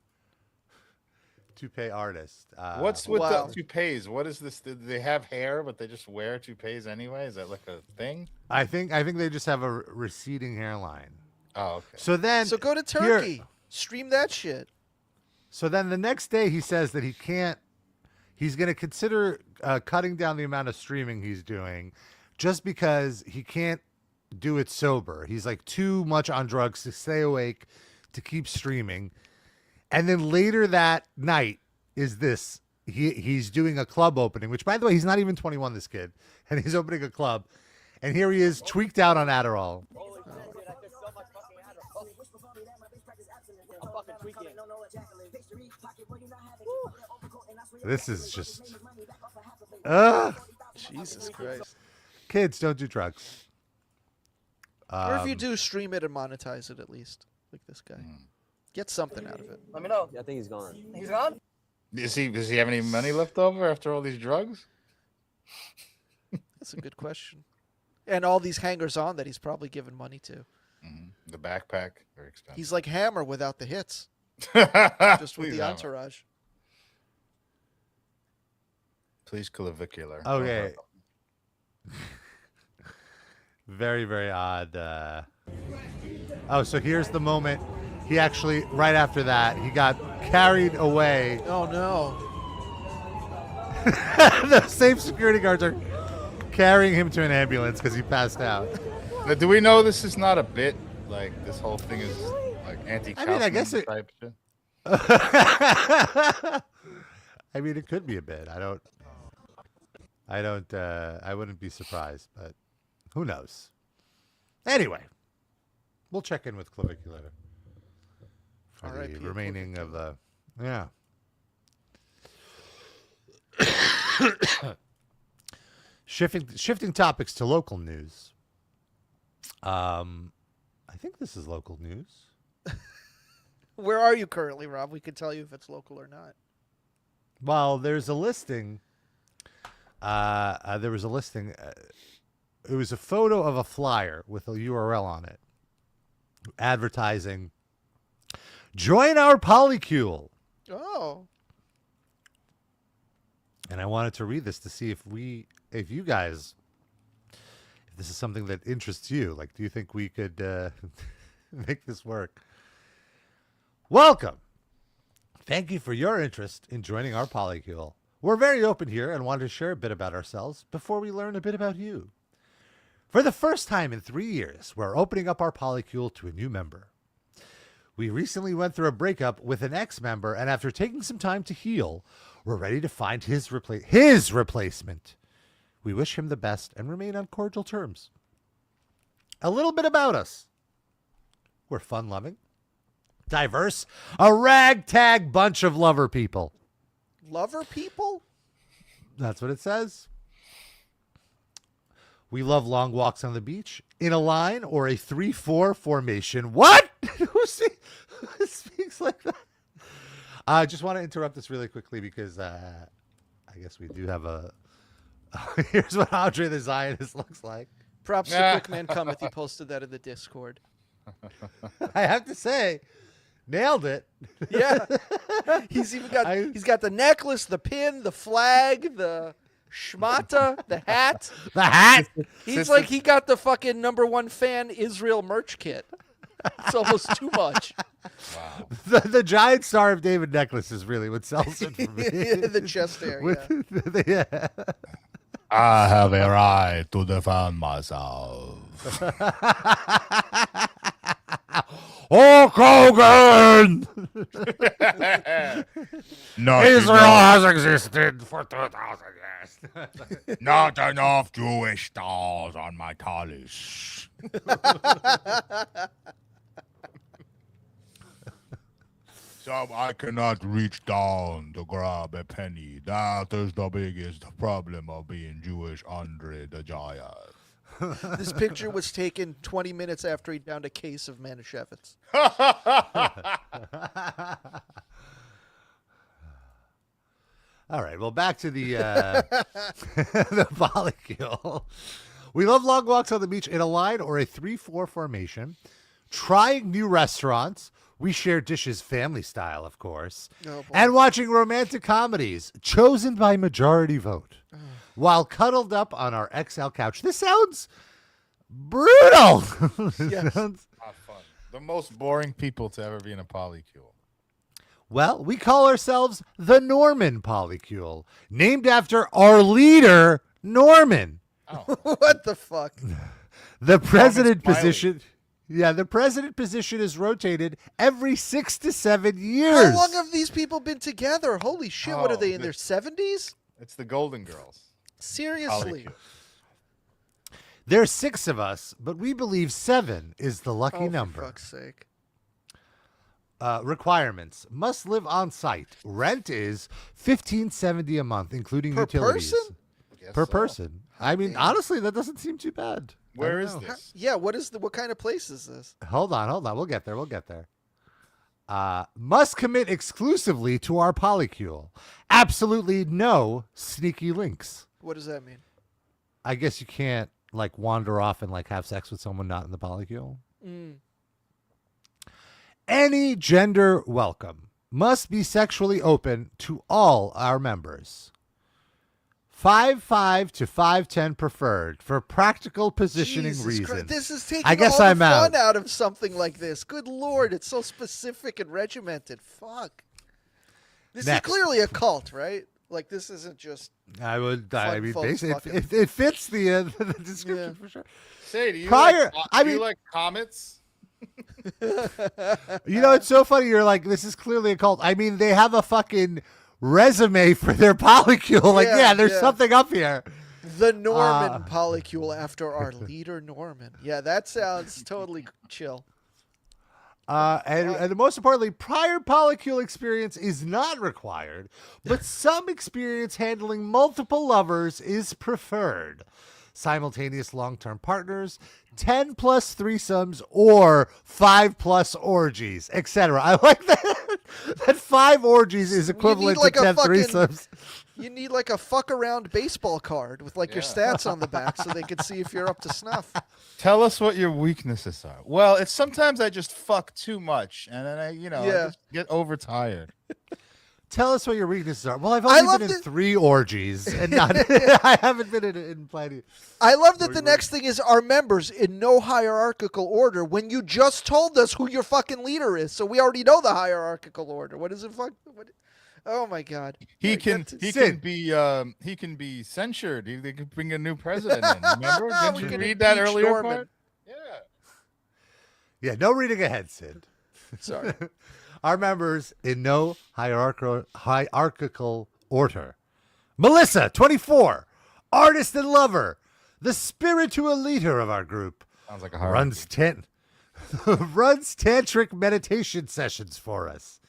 toupee artist. What's with Wow. the toupees? What is this? Do they have hair, but they just wear toupees anyway? Is that like a thing? I think they just have a receding hairline. Oh, okay. So then, So go to here- Turkey. Stream that shit. So then the next day he says that he can't. He's going to consider cutting down the amount of streaming he's doing, just because he can't do it sober. He's like too much on drugs to stay awake to keep streaming. And then later that night is this. He's doing a club opening, which, by the way, he's not even 21, this kid. And he's opening a club. And here he is, tweaked out on Adderall. This is just... Jesus Christ. Kids, don't do drugs. Or if you do, stream it and monetize it at least. Like this guy. Get something out of it. Let me know. Yeah, I think he's gone. He's gone? Does he have any money left over after all these drugs? That's a good question. And all these hangers-on that he's probably given money to. The backpack, very expensive. He's like Hammer without the hits. Just with Please, the Hammer. entourage. Please, clavicular. Okay. Very, very odd. Oh, so here's the moment. He actually, right after that, he got carried away. Oh, no. The same security guards are carrying him to an ambulance because he passed out. Now, do we know this is not a bit? Like, this whole thing is like anti-Kaufman I guess it- type shit? I mean, it could be a bit. I wouldn't be surprised, but who knows? Anyway, we'll check in with Clavicular for R.I.P. the remaining of the, yeah. Shifting topics to local news. I think this is local news. Where are you currently, Rob? We can tell you if it's local or not. Well, there's a listing. There was a listing. It was a photo of a flyer with a URL on it, advertising. Join our polycule. Oh. And I wanted to read this to see if you guys, if this is something that interests you. Like, do you think we could make this work? Welcome. Thank you for your interest in joining our polycule. We're very open here and want to share a bit about ourselves before we learn a bit about you. For the first time in 3 years, we're opening up our polycule to a new member. We recently went through a breakup with an ex-member, and after taking some time to heal, we're ready to find his replacement. We wish him the best and remain on cordial terms. A little bit about us. We're fun-loving, diverse, a ragtag bunch of lover people. Lover people? That's what it says. We love long walks on the beach, in a line or a 3-4 formation. What? Who speaks like that? I just want to interrupt this really quickly because I guess we do have a... Here's what Andre the Zionist looks like. Props to Quick Man Cometh. He posted that in the Discord. I have to say, nailed it. Yeah. He's even got he's got the necklace, the pin, the flag, the schmata, the hat. The hat. He's like he got the fucking #1 fan Israel merch kit. It's almost too much. Wow. The giant Star of David necklace is really what sells it for me. The chest area. Yeah. I have a right to defend myself. Hulk Hogan! Israel has existed for 2,000 years. Not enough Jewish stars on my tallies. So I cannot reach down to grab a penny. That is the biggest problem of being Jewish, Andre the Giant. This picture was taken 20 minutes after he downed a case of Manischewitz. All right, well, back to the the polycule. We love long walks on the beach in a line or a 3-4 formation, trying new restaurants. We share dishes family style, of course, and watching romantic comedies chosen by majority vote while cuddled up on our XL couch. This sounds brutal. Yes. Sounds... Not fun. The most boring people to ever be in a polycule. Well, we call ourselves the Norman Polycule, named after our leader, Norman. Oh. What the fuck? The president Smiley. position. Yeah, the president position is rotated every 6 to 7 years. How long have these people been together? Holy shit, what are Oh, they, in their 70s? It's the Golden Girls. Seriously. Polycule. There's 6 of us, but we believe 7 is the lucky Oh, number. for fuck's sake. Requirements: must live on site. Rent is $15.70 a month, including Per utilities. person? Guess Per so. person. I mean, honestly, that doesn't seem too bad. Where I is don't know. this? Yeah, what kind of place is this? Hold on. We'll get there. Must commit exclusively to our polycule. Absolutely no sneaky links. What does that mean? I guess you can't like wander off and like have sex with someone not in the polycule. Any gender welcome. Must be sexually open to all our members. 5'5" to 5'10" preferred for practical positioning Jesus reasons. Christ, this is taking I guess all I'm the fun out. out of something like this. Good Lord, it's so specific and regimented. Fuck. This Next. is clearly a cult, right? Like, this isn't just... I would. Fun I mean, folks basically, fucking- it fits the description Yeah. for sure. Say, do you Prior- like, I do you mean- like comets? You know, it's so funny. You're like, this is clearly a cult. I mean, they have a fucking resume for their polycule. Like, Yeah, yeah, there's yeah. something up here. The Norman polycule after our leader, Norman. Yeah, that sounds totally chill. And most importantly, prior polycule experience is not required, but some experience handling multiple lovers is preferred. Simultaneous long-term partners, 10 plus threesomes, or 5 plus orgies, etc. I like that. That 5 orgies is equivalent like to a 10 fucking- threesomes. You need like a fuck around baseball card with like your stats on the back so they can see if you're up to snuff. Tell us what your weaknesses are. Well, it's sometimes I just fuck too much, and then I just get overtired. Tell us what your weaknesses are. Well, I've I only love been in that- 3 orgies, and not. I haven't been in plenty. I love that the next thing is our members in no hierarchical order when you just told us who your fucking leader is. So we already know the hierarchical order. What is it? Oh my God. He Yeah, can get to- he Sid. can be censured. They could bring a new president in. Remember? Didn't We you can read that impeach earlier Norman. part? Yeah. Yeah, no reading ahead, Sid. Sorry. Our members in no hierarchical order. Melissa, 24, artist and lover, the spiritual leader of our group, Sounds like a hard. runs tantric meditation sessions for us.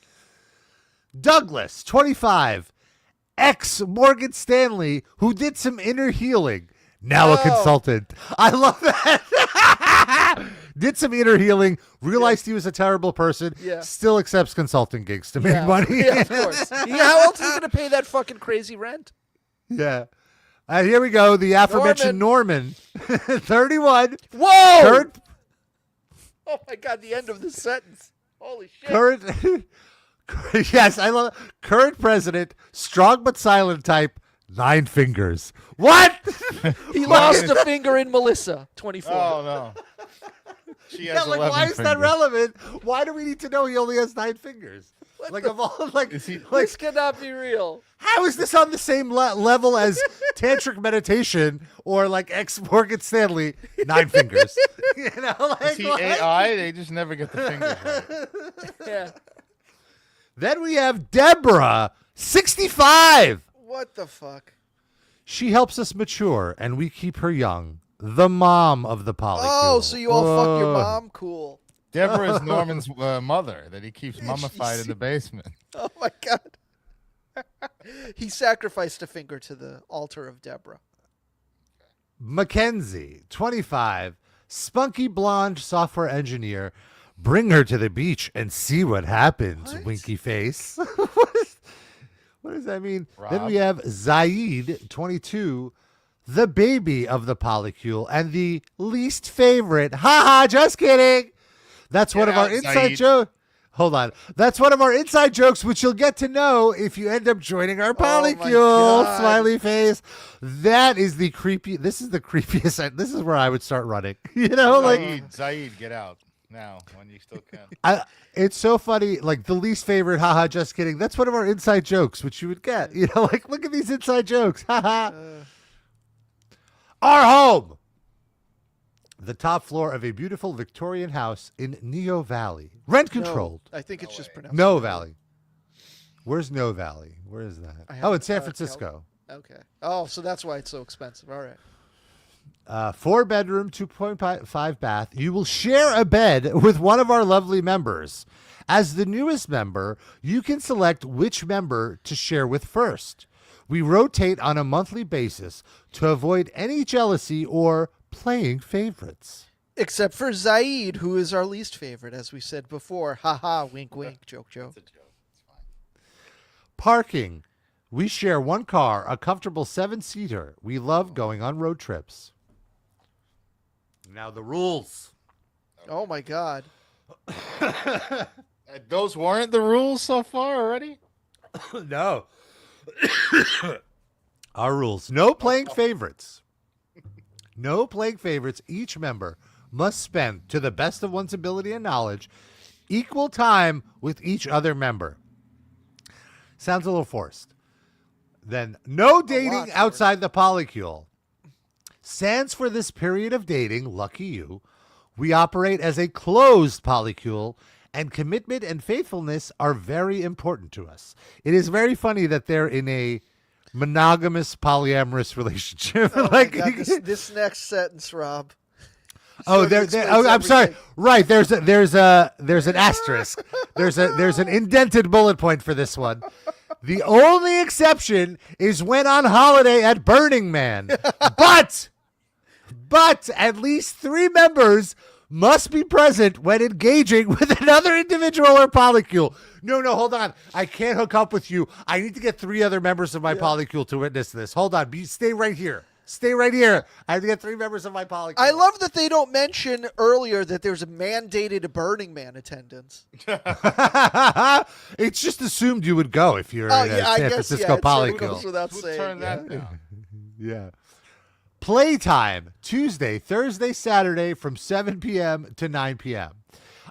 Douglas, 25, ex Morgan Stanley, who did some inner healing, now a Oh. consultant. I love that. Did some inner healing, realized he was a terrible person, Yeah. still accepts consulting gigs to make Yeah. money. Yeah, of course. Yeah, how else are you going to pay that fucking crazy rent? Yeah. And here we go. The aforementioned Norman, 31, Whoa! current, Oh my God, the end of the sentence. Holy shit. current, yes, I love current president, strong but silent type, 9 fingers. What? He lost a finger in Melissa, 24. Oh no. She has Yeah, like 11 why is that fingers. relevant? Why do we need to know he only has 9 fingers? Like of all, like, Is he- like This cannot be real. how is this on the same level as tantric meditation or like ex Morgan Stanley 9 fingers? You know, like Is he what? AI? They just never get the fingers right. Yeah. Then we have Deborah, 65. What the fuck? She helps us mature, and we keep her young. The mom of the polycule. Oh, so you all fuck your mom? Cool. Deborah is Norman's mother that he keeps mummified in the basement. Oh my god. He sacrificed a finger to the altar of Deborah. Mackenzie, 25. Spunky blonde software engineer. Bring her to the beach and see what happens, winky face. What does that mean? Rob. Then we have Zaid, 22. The baby of the polycule and the least favorite. Haha, just kidding. That's one of our inside jokes. Hold on. That's one of our inside jokes, which you'll get to know if you end up joining our polycule. Smiley face. That is the creepy. This is the creepiest. This is where I would start running. You know, Zaid, get out now when you still can. It's so funny. Like the least favorite. Haha, just kidding. That's one of our inside jokes, which you would get. You know, like look at these inside jokes. Haha. Our home. The top floor of a beautiful Victorian house in Neo Valley. Rent controlled. No, I think it's just pronounced. No Valley. Where's No Valley? Where is that? Oh, in San Francisco. Okay. Oh, so that's why it's so expensive. All right. 4-bedroom, 2.5 bath. You will share a bed with one of our lovely members. As the newest member, you can select which member to share with first. We rotate on a monthly basis to avoid any jealousy or playing favorites. Except for Zaid, who is our least favorite, as we said before. Ha ha, wink, wink, joke, joke. It's a joke. It's fine. Parking. We share one car, a comfortable 7-seater. We love going on road trips. Now the rules. Oh my god. Those weren't the rules so far already? No. Our rules. No playing favorites. No playing favorites. Each member must spend, to the best of one's ability and knowledge, equal time with each other member. Sounds a little forced. Then, no dating outside the polycule. Sans for this period of dating, lucky you, we operate as a closed polycule, and commitment and faithfulness are very important to us. It is very funny that they're in a monogamous polyamorous relationship. Oh like God, this next sentence, Rob. Oh, I'm sorry. Right, there's an asterisk. There's an indented bullet point for this one. The only exception is when on holiday at Burning Man. But at least 3 members must be present when engaging with another individual or polycule. No, hold on. I can't hook up with you. I need to get 3 other members of my polycule to witness this. Hold on. Stay right here. Stay right here. I have to get 3 members of my polycule. I love that they don't mention earlier that there's a mandated Burning Man attendance. It's just assumed you would go if you're in a San Francisco polycule. Goes without Who saying. turned that down? Yeah. Playtime, Tuesday, Thursday, Saturday from 7 p.m. to 9 p.m.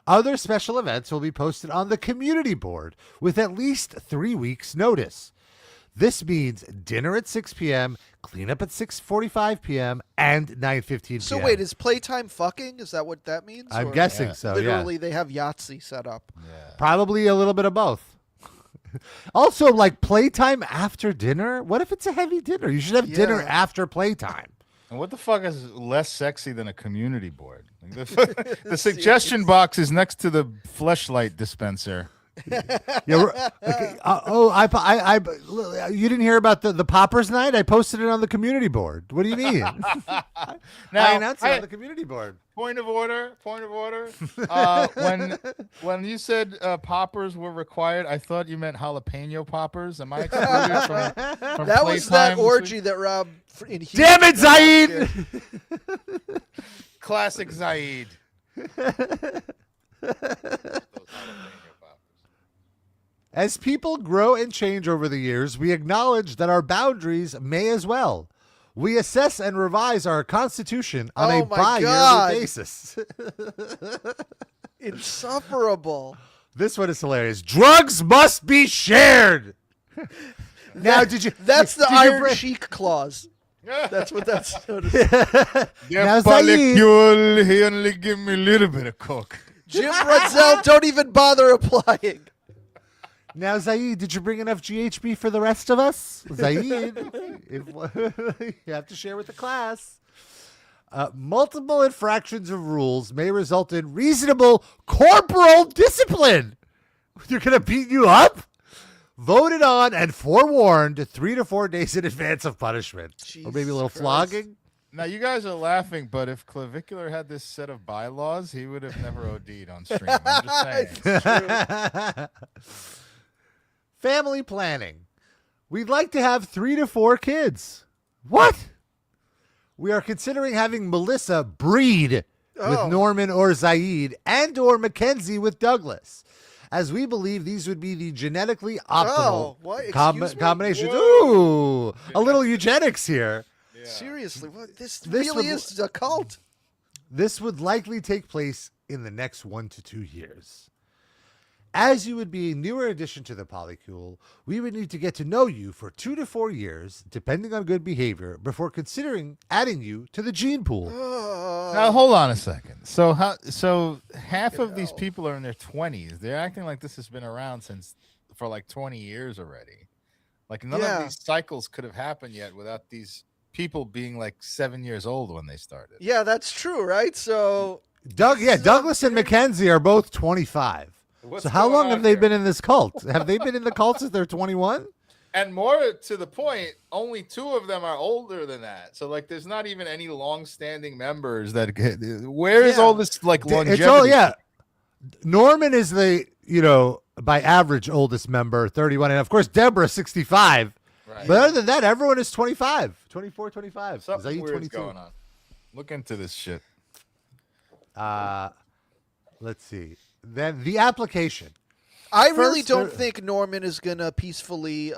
Other special events will be posted on the community board with at least 3 weeks' notice. This means dinner at 6 p.m., cleanup at 6:45 p.m., and 9:15 p.m. So wait, is playtime fucking? Is that what that means? I'm guessing so, Literally, they have Yahtzee set up. Yeah. Probably a little bit of both. Also, like playtime after dinner? What if it's a heavy dinner? You should have dinner after playtime. And what the fuck is less sexy than a community board? Like the suggestion box is next to the fleshlight dispenser. Yeah. Okay. You didn't hear about the poppers night? I posted it on the community board. What do you mean? Now, I announced it on the community board. Point of order. When you said poppers were required, I thought you meant jalapeno poppers. Am I excluded from That was that playtime? orgy that Rob. Damn it, Zaid! Classic Zaid. As people grow and change over the years, we acknowledge that our boundaries may as well. We assess and revise our constitution on a bi-yearly basis. Insufferable. This one is hilarious. Drugs must be shared. Now, That's the Iron Sheik clause. That's what that's. Yeah, polycule, he only give me a little bit of coke. Jim Brunzell, don't even bother applying. Now, Zaid, did you bring enough GHB for the rest of us? Zaid, you have to share with the class. Multiple infractions of rules may result in reasonable corporal discipline. They're going to beat you up? Voted on and forewarned 3 to 4 days in advance of punishment. Or maybe a little flogging. Now, you guys are laughing, but if Clavicular had this set of bylaws, he would have never OD'd on stream. I'm just saying. Family planning. We'd like to have 3 to 4 kids. What? We are considering having Melissa breed with Norman or Zaid and or Mackenzie with Douglas, as we believe these would be the genetically optimal combinations. Ooh, a little eugenics here. Yeah. Seriously, what this really is a cult. This would likely take place in the next 1 to 2 years. As you would be a newer addition to the polycule, we would need to get to know you for 2 to 4 years, depending on good behavior, before considering adding you to the gene pool. Now, hold on a second. So half of these people are in their 20s. They're acting like this has been around for like 20 years already. Like none of these cycles could have happened yet without these people being like 7 years old when they started. Yeah, that's true, right? So Douglas and Mackenzie are both 25. So how long have they been in this cult? Have they been in the cult since they're 21? And more to the point, only 2 of them are older than that. So like, there's not even any long-standing members that. Where is all this like longevity? Norman is the by average oldest member, 31, and of course Deborah 65. Right. But other than that, everyone is 25, 24, 25. Something weird's going on. Look into this shit. Let's see. Then the application. I really don't think Norman is gonna peacefully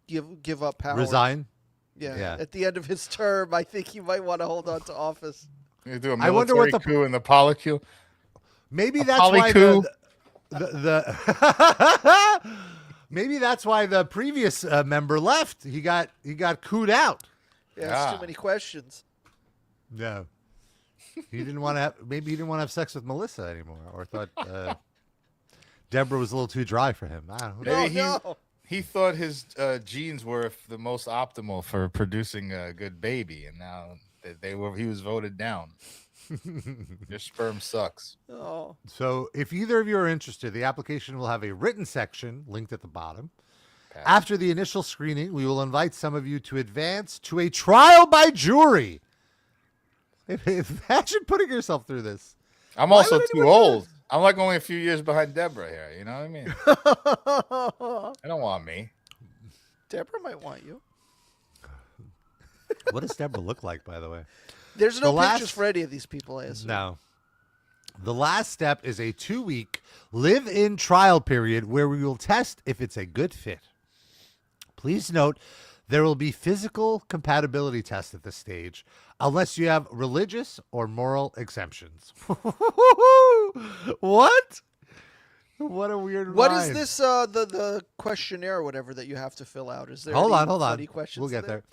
give up power. Resign. Yeah. At the end of his term, I think he might want to hold on to office. You do a military coup in the polycule. Maybe that's why the maybe that's why the previous member left. He got cooed out. Yeah, that's too many questions. No. He didn't want to have. Maybe he didn't want to have sex with Melissa anymore, or thought Deborah was a little too dry for him. I don't know. Maybe he thought his genes were the most optimal for producing a good baby, and now he was voted down. Your sperm sucks. Oh. So, if either of you are interested, the application will have a written section linked at the bottom. After the initial screening, we will invite some of you to advance to a trial by jury. Imagine putting yourself through this. I'm also too old. I'm like only a few years behind Deborah here. You know what I mean? They don't want me. Deborah might want you. What does Deborah look like, by the way? There's no pictures for any of these people, I assume. No. The last step is a 2-week live-in trial period where we will test if it's a good fit. Please note, there will be physical compatibility tests at this stage, unless you have religious or moral exemptions. What? What a weird What line. is this, the questionnaire or whatever that you have to fill out? Is there Hold on. questions We'll get there.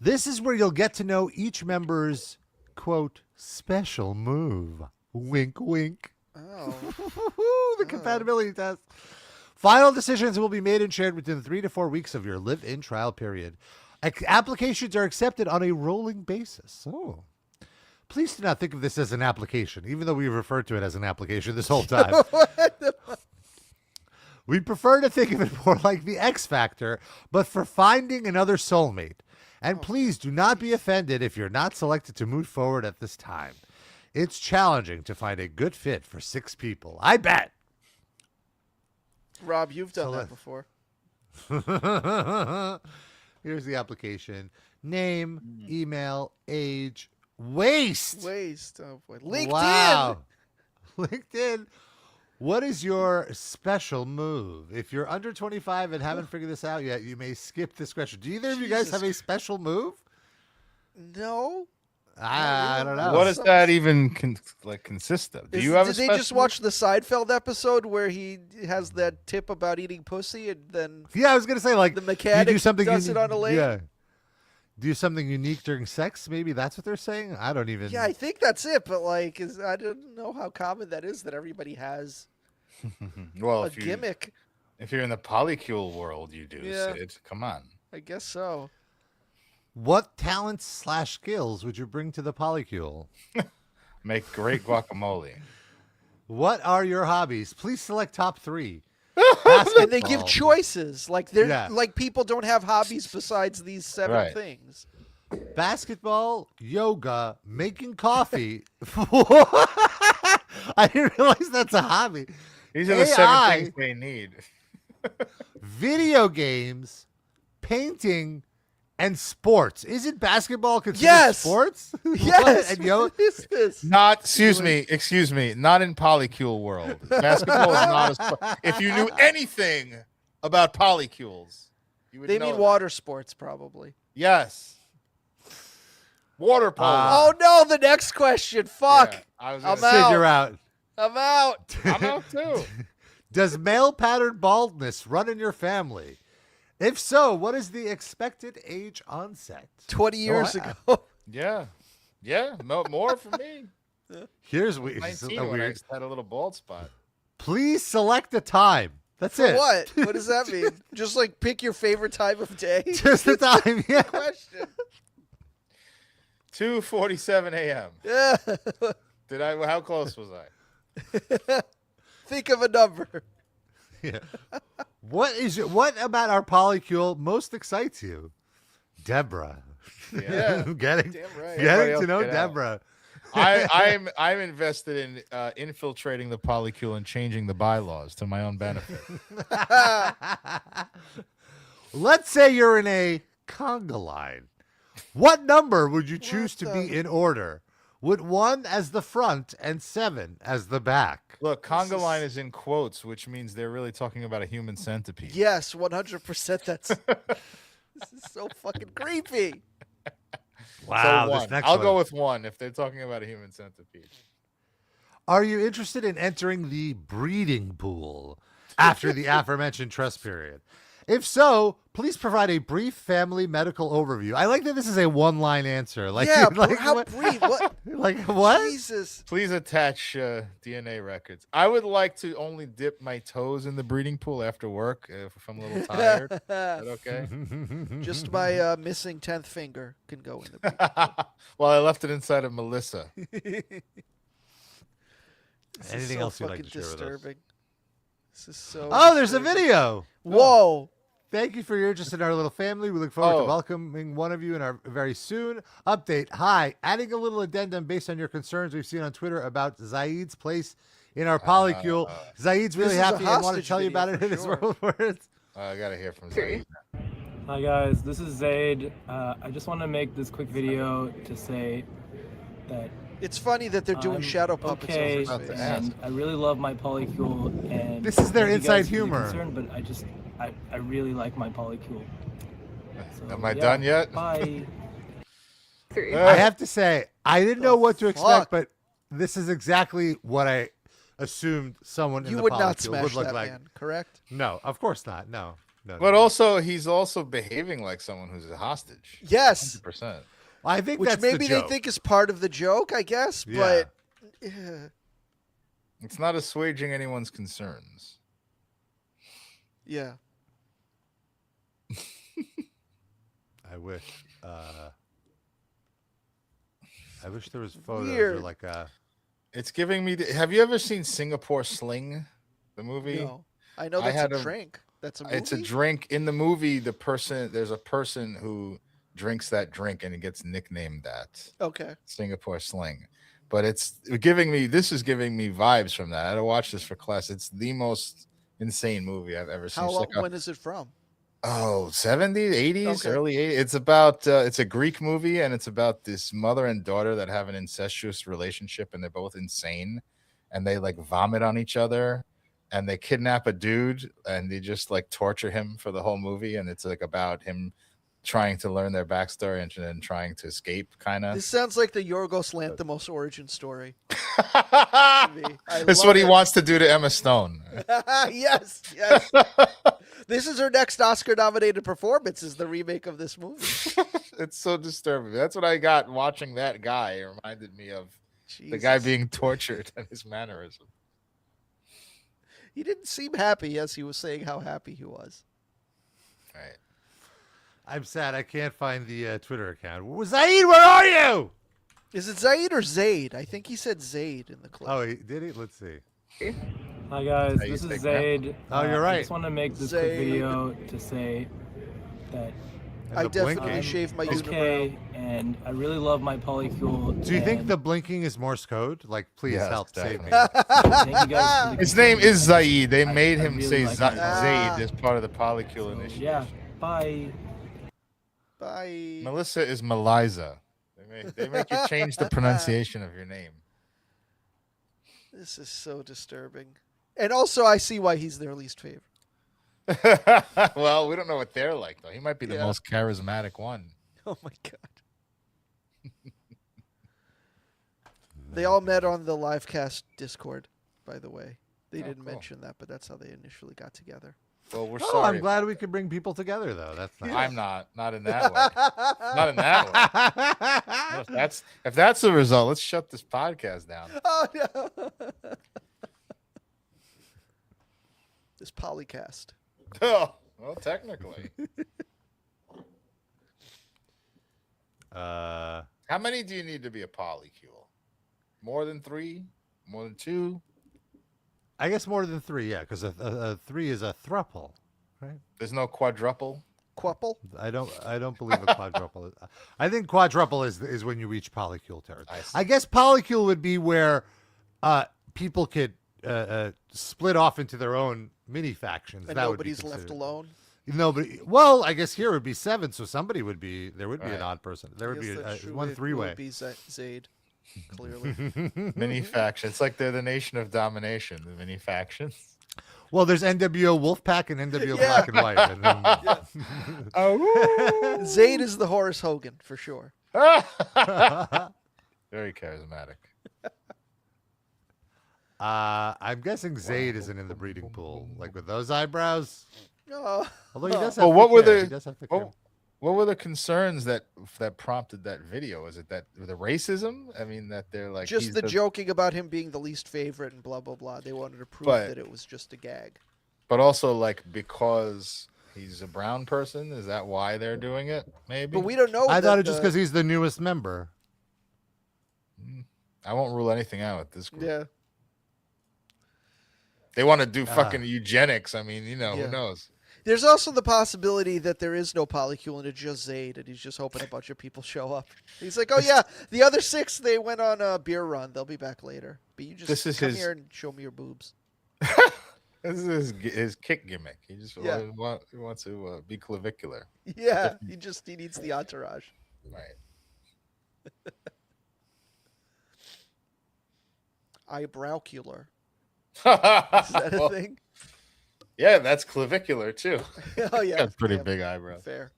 This is where you'll get to know each member's, quote, special move. Wink, wink. Oh. The compatibility test. Final decisions will be made and shared within 3 to 4 weeks of your live-in trial period. Applications are accepted on a rolling basis. Oh. Please do not think of this as an application, even though we referred to it as an application this whole time. We prefer to think of it more like the X Factor, but for finding another soulmate. And please do not be offended if you're not selected to move forward at this time. It's challenging to find a good fit for 6 people. I bet. Rob, you've done that before. Here's the application. Name, email, age, waist. Oh, boy. LinkedIn. Wow. LinkedIn. What is your special move? If you're under 25 and haven't figured this out yet, you may skip this question. Do either of you guys have a special move? No. I don't know. What does that even consist of? Do you have? Did they just watch the Seinfeld episode where he has that tip about eating pussy and then? Yeah, I was gonna say like the mechanic does it on a lane. Yeah. Do something unique during sex? Maybe that's what they're saying. I don't even. Yeah, I think that's it. But I don't know how common that is. That everybody has well, a gimmick. If you're in the polycule world, you do, Yeah. Sid. Come on. I guess so. What talents / skills would you bring to the polycule? Make great guacamole. What are your hobbies? Please select top 3. And they give choices. Like they're Yeah. like people don't have hobbies besides these 7 Right. things. Basketball, yoga, making coffee. I didn't realize that's a hobby. These are the 7 things they need. Video games, painting, and sports. Isn't basketball considered Yes! sports? Yes. And What is this? Not, excuse me, not in polycule world. Basketball is not a sport. If you knew anything about polycules, you would They know mean that. water sports, probably. Yes. Water polo. Oh no! The next question. Fuck. Yeah, I was I'm gonna Sid, out. you're out. I'm out. I'm out too. Does male pattern baldness run in your family? If so, what is the expected age onset? 20 years I- ago. Yeah. Yeah. More for me. Here's 19 a when I weird. just had a little bald spot. Please select a time. That's For it. what? What does that mean? Just like pick your favorite time of day? Just the time. Yeah. Question. 2:47 a.m. Yeah. How close was I? Think of a number. Yeah. What about our polycule most excites you? Deborah. Yeah. getting Damn right. getting else to know get out. Deborah. I'm invested in infiltrating the polycule and changing the bylaws to my own benefit. Let's say you're in a conga line. What number would you choose to be in order? Would 1 as the front and 7 as the back? Look, conga line is in quotes, which means they're really talking about a human centipede. Yes, 100%. That's this is so fucking creepy. Wow, So this 1. next I'll one. go with 1 if they're talking about a human centipede. Are you interested in entering the breeding pool after the aforementioned trust period? If so, please provide a brief family medical overview. I like that this is a one-line answer. Like, Yeah, like how what? brief? What? Like what? Jesus. Please attach DNA records. I would like to only dip my toes in the breeding pool after work if I'm a little tired. Is that okay? Just my missing 10th finger can go in the Well, I left it inside of Melissa. This Anything is so else you'd like fucking to share with us? disturbing. This is so Oh, there's a disturbing. video. Whoa. Thank you for your interest in our little family. We look forward to Oh. welcoming one of you in our very soon. Update. Hi. Adding a little addendum based on your concerns we've seen on Twitter about Zaid's place in our polycule. Zaid's really This is a happy and want to hostage tell you video about it for in his sure. words. I gotta hear from Zaid. Hi guys, this is Zaid. I just want to make this quick video to say that It's funny that they're doing I'm shadow puppets okay, over his face. and I really love my polycule, and This is their I know you inside guys can be humor. concerned, but I really like my polycule. So, Am I yeah, done yet? Bye. I have to say, I didn't know what to expect, fuck? but this is exactly what I assumed someone in You the would not polycule smash would look that like. man, correct? No, of course not. No. But also, he's also behaving like someone who's a hostage. Yes. 100%. I think Which that's maybe the they joke. think is part of the joke, I guess. Yeah. But It's not assuaging anyone's concerns. yeah. I wish. I wish there was photos or Weird. like a. It's giving me. Have you ever seen Singapore Sling, the movie? No. I know I that's had a a- drink. That's a movie. It's a drink in the movie. There's a person who drinks that drink and it gets nicknamed that Okay. Singapore Sling. But it's giving me. This is giving me vibes from that. I had to watch this for class. It's the most insane movie I've ever seen. How It's long? like a- When is it from? 70s, 80s, Okay. early 80s. It's about it's a Greek movie and it's about this mother and daughter that have an incestuous relationship and they're both insane and they like vomit on each other and they kidnap a dude and they just like torture him for the whole movie and it's like about him trying to learn their backstory and then trying to escape kind of. This sounds like the Yorgos Lanthimos origin story. That's what he wants to do to Emma Stone. Yes, yes. This is her next Oscar-nominated performance. Is the remake of this movie? It's so disturbing. That's what I got watching that guy. It reminded me of the guy Jesus. being tortured and his mannerism. He didn't seem happy as he was saying how happy he was. Right. I'm sad I can't find the Twitter account. Zaid, where are you? Is it Zaid or Zaid? I think he said Zaid in the clip. Oh, did he? Let's see. Hi guys, this is Zaid. Oh, you're right. I just want to make this Zaid. quick video to say that I definitely blinking. shaved my okay, unibrow. and I really love my polycule. Do you think and the blinking is Morse code? Like, please Yes, help save me. thank you guys for the His name is Zaid. They I- made I him really say like Zaid it. as part of the polycule initiative. Yeah, bye. Bye. Melissa is Meliza. They make you change the pronunciation of your name. This is so disturbing. And also, I see why he's their least favorite. Well, we don't know what they're like, though. He might be the Yeah. most charismatic one. Oh my god. They all met on the Livecast Discord, by the way. They didn't cool. mention that, but that's how they initially got together. Well, we're Oh, sorry. I'm glad we could bring people together, though. That's nice. I'm not in that way. Not in that way. If that's the result, let's shut this podcast down. Oh no. This polycast. Oh, well, technically. How many do you need to be a polycule? More than 3? More than 2? I guess more than 3, yeah, because a 3 is a thruple, right? There's no quadruple. Quapple? I don't believe a quadruple. I think quadruple is when you reach polycule territory. I guess polycule would be where people could split off into their own mini factions. And that nobody's would be left alone. Nobody. Well, I guess here would be 7, so somebody would be. There would be an odd person. There would Yes, be that's true. one It three-way. would be Zaid, clearly. Mini faction. It's like they're the nation of domination, the mini factions. Well, there's NWO Wolfpack and NWO Yeah. Black and White. And then, Oh, Zaid is the Horace Hogan, for sure. very charismatic. I'm guessing Zaid isn't in the breeding pool, like with those eyebrows. Oh. Although he does have Well, what thick were hair. the He does have thick hair. what were the concerns that prompted that video? Is it that the racism? I mean, that they're like Just he's the joking about him being the least favorite and blah, blah, blah. They wanted to prove But- that it was just a gag. but also like because he's a brown person. Is that why they're doing it? Maybe. But we don't know. I that thought it just the- because he's the newest member. I won't rule anything out with this group. Yeah. They want to do fucking eugenics. I mean, Yeah. who knows? There's also the possibility that there is no polycule and it's just Zaid, and he's just hoping a bunch of people show up. He's like, oh yeah, the other 6, they went on a beer run. They'll be back later. But you just This is come his- here and show me your boobs. This is his kick gimmick. He just Yeah. wants to be clavicular. Yeah, he needs the entourage. Right. Eyebrowcular. Is that a Well, thing? yeah, that's clavicular too. Oh yeah, Got pretty yeah, big eyebrows. Fair.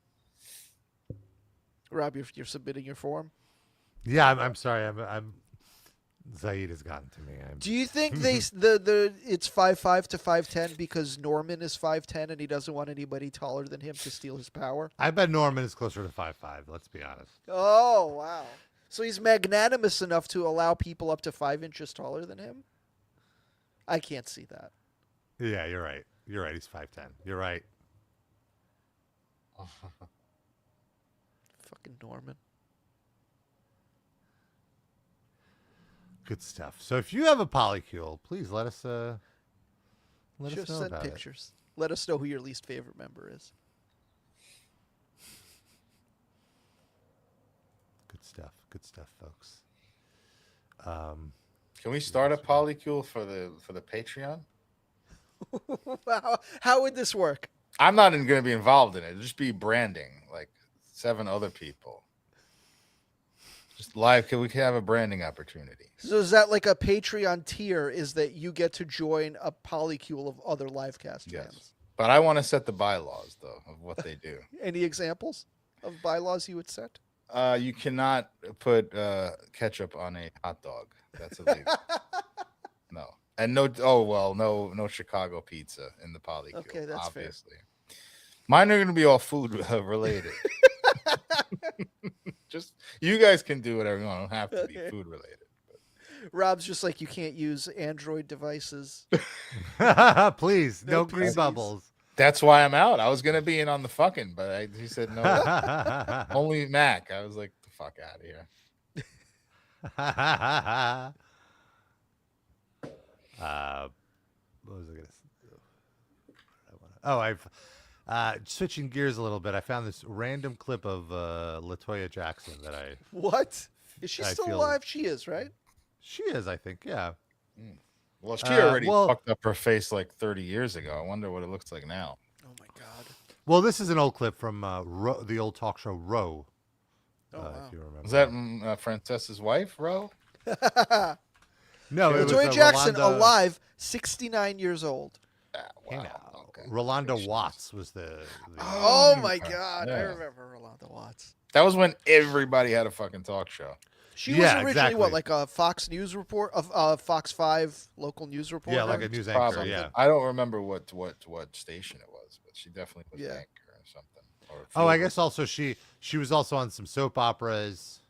Rob, you're submitting your form. Yeah, I'm sorry. I'm Zaid has gotten to me. Do you think it's 5'5" to 5'10" because Norman is 5'10" and he doesn't want anybody taller than him to steal his power? I bet Norman is closer to 5'5". Let's be honest. Oh wow! So he's magnanimous enough to allow people up to 5 inches taller than him. I can't see that. Yeah, you're right. You're right. He's 5'10". You're right. Fucking Norman. Good stuff. So if you have a polycule, please let us let us Just know send about pictures. Let us know who your least favorite member is. Good stuff. Good stuff, folks. Can we start a polycule for the Patreon? How would this work? I'm not going to be involved in it. It'll just be branding, like 7 other people. Just live. We can have a branding opportunity. So is that like a Patreon tier? Is that you get to join a polycule of other livecast Yes. fans? But I want to set the bylaws though of what they do. Any examples of bylaws you would set? You cannot put ketchup on a hot dog. That's illegal. No. And no Chicago pizza in the polycule. Okay, that's fair. obviously. Mine are going to be all food related. Just you guys can do whatever you want. It don't have to be Okay. food related. Rob's just like, you can't use Android devices. Please, no green PCs. bubbles. That's why I'm out. I was gonna be in on the fucking, but he said no. Only Mac. I was like, the fuck out of here. What was I gonna say? Oh, I've switching gears a little bit. I found this random clip of Latoya Jackson that I. What? Is she I still feel- alive? She is, right? She is, I think. Yeah. Well, she already well- fucked up her face like 30 years ago. I wonder what it looks like now. Oh my god. Well, this is an old clip from the old talk show Roe. Wow. If you remember. Was that Francesca's wife, Ro? No, it was Latoya Jackson, Rolanda, alive, 69 years old. You know, Okay. Rolanda Watts was the Oh my god. I Yeah. remember Rolanda Watts. That was when everybody had a fucking talk show. She was Yeah, originally exactly. what, like a Fox News report, Fox 5 local news reporter? yeah, like a news anchor. Probably. Yeah. I don't remember what station it was, but she definitely was Yeah. an anchor or something. Or a Oh, I field guess also she was also on some soap operas.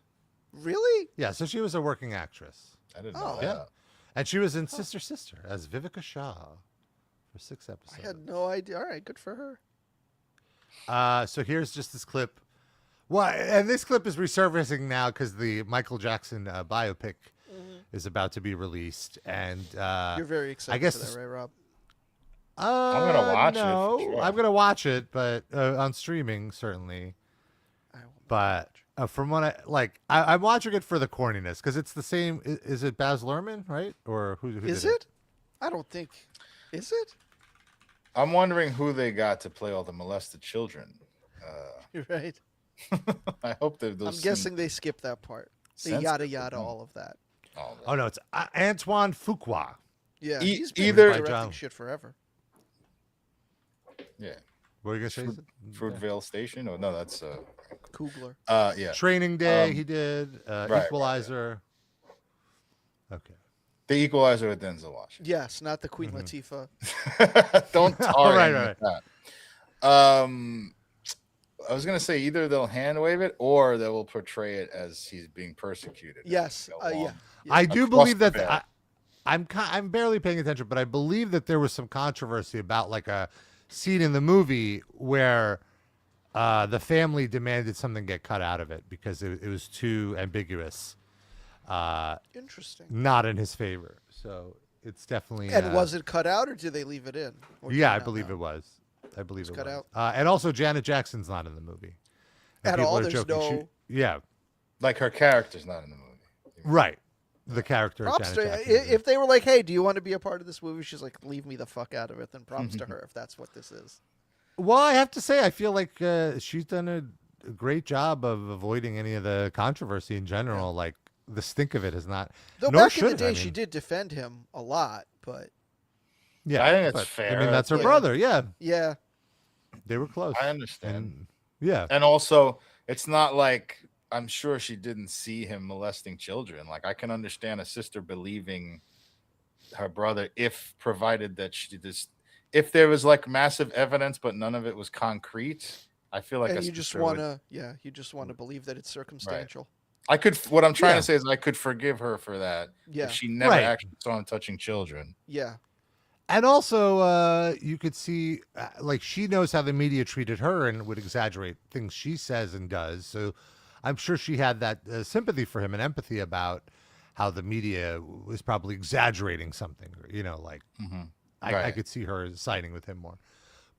Really? Yeah, so she was a working actress. I didn't Oh. know Yeah. that. And she was in Sister Sister as Vivica Shaw for 6 episodes. I had no idea. All right, good for her. So here's just this clip. Well, and this clip is resurfacing now because the Michael Jackson biopic is about to be released, and You're very excited guess for that, right, Rob? I'm gonna watch it for no, sure. I'm gonna watch it, but on streaming certainly. I will But from what I'm watching it for the corniness because it's the same. Is it Baz Luhrmann, right? Or who Is did it? I don't think. Is it? I'm wondering who they got to play all the molested children. You're right. I hope they're those. I'm guessing they skipped that part. The sensitive. yada yada, all of that. Oh no, it's Antoine Fuqua. Yeah, E- he's been either- directing John. shit forever. Yeah, What are you gonna say? Fruitvale Station. Oh no, that's Kugler. yeah. Training Day. He did right, Equalizer. Okay. The Equalizer with Denzel Washington. Yes, not the Queen Latifah. Don't tar Oh, right, him with that. I was gonna say either they'll hand wave it or they will portray it as he's being persecuted. Yes. Yeah. I do Across believe the that I'm barely paying attention, but I believe that there was some controversy about like a scene in the movie where the family demanded something get cut out of it because it was too ambiguous, Interesting. not in his favor. So it's definitely. And was it cut out or did they leave it in? Or do Yeah, you I not believe know? it was. I believe it cut was. out? And also, Janet Jackson's not in the movie. And At people all? are There's joking. no. Yeah, Like her character's not in the movie. right. The character. of Props Janet to Jackson is in. if they were like, "Hey, do you want to be a part of this movie?" She's like, "Leave me the fuck out of it." Then props to her if that's what this is. Well, I have to say, I feel like she's done a great job of avoiding any of the controversy in general. Like the stink of it is not. Though nor back in the should it, day, I she mean. did defend him a lot, but Yeah, I think it's but, fair. I mean, that's her Yeah. brother. Yeah, yeah, they were close. I understand. And, yeah, And also, it's not like I'm sure she didn't see him molesting children. Like I can understand a sister believing her brother if provided that she just if there was like massive evidence, but none of it was concrete. I feel like and a you just sister would- want to, you just want to believe that it's circumstantial. I could. What I'm trying Yeah. to say is I could forgive her for that Yeah, if she never Right. actually saw him touching children. yeah, and also you could see like she knows how the media treated her and would exaggerate things she says and does. So I'm sure she had that sympathy for him and empathy about how the media was probably exaggerating something. You know, like I Right. could see her siding with him more.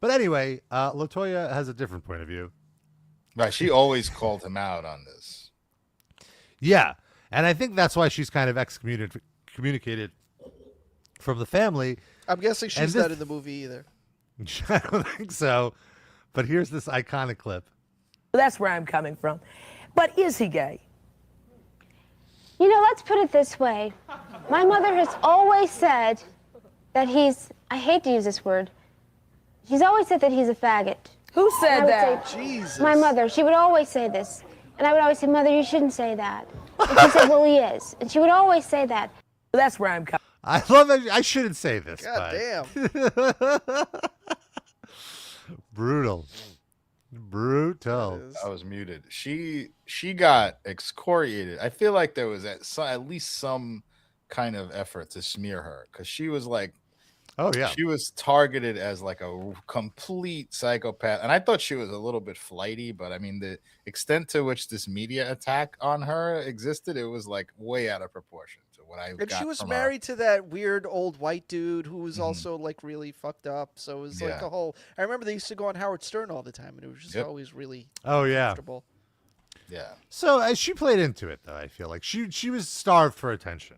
But anyway, Latoya has a different point of view. Right. She always called him out on this. Yeah, and I think that's why she's kind of excommunicated from the family. I'm guessing And she's this- not in the movie either. I don't think so. But here's this iconic clip. That's where I'm coming from. But is he gay? You know, let's put it this way. My mother has always said that I hate to use this word, she's always said that he's a faggot. Who And I said would that? say, Jesus. my mother, she would always say this. And I would always say, Mother, you shouldn't say that. And she said, well, he is. And she would always say that. That's where I'm coming. I love it. I shouldn't say this. God but damn. Brutal. Brutal. I was muted. She got excoriated. I feel like there was at least some kind of effort to smear her because she was like, oh yeah, she was targeted as like a complete psychopath, and I thought she was a little bit flighty, but I mean the extent to which this media attack on her existed, it was like way out of proportion to what I got. And she was from married to that weird old white dude who was also like really fucked up. So it was like a whole. I remember they used to go on Howard Stern all the time, and it was just always really comfortable. Yeah. So as she played into it, though, I feel like she was starved for attention.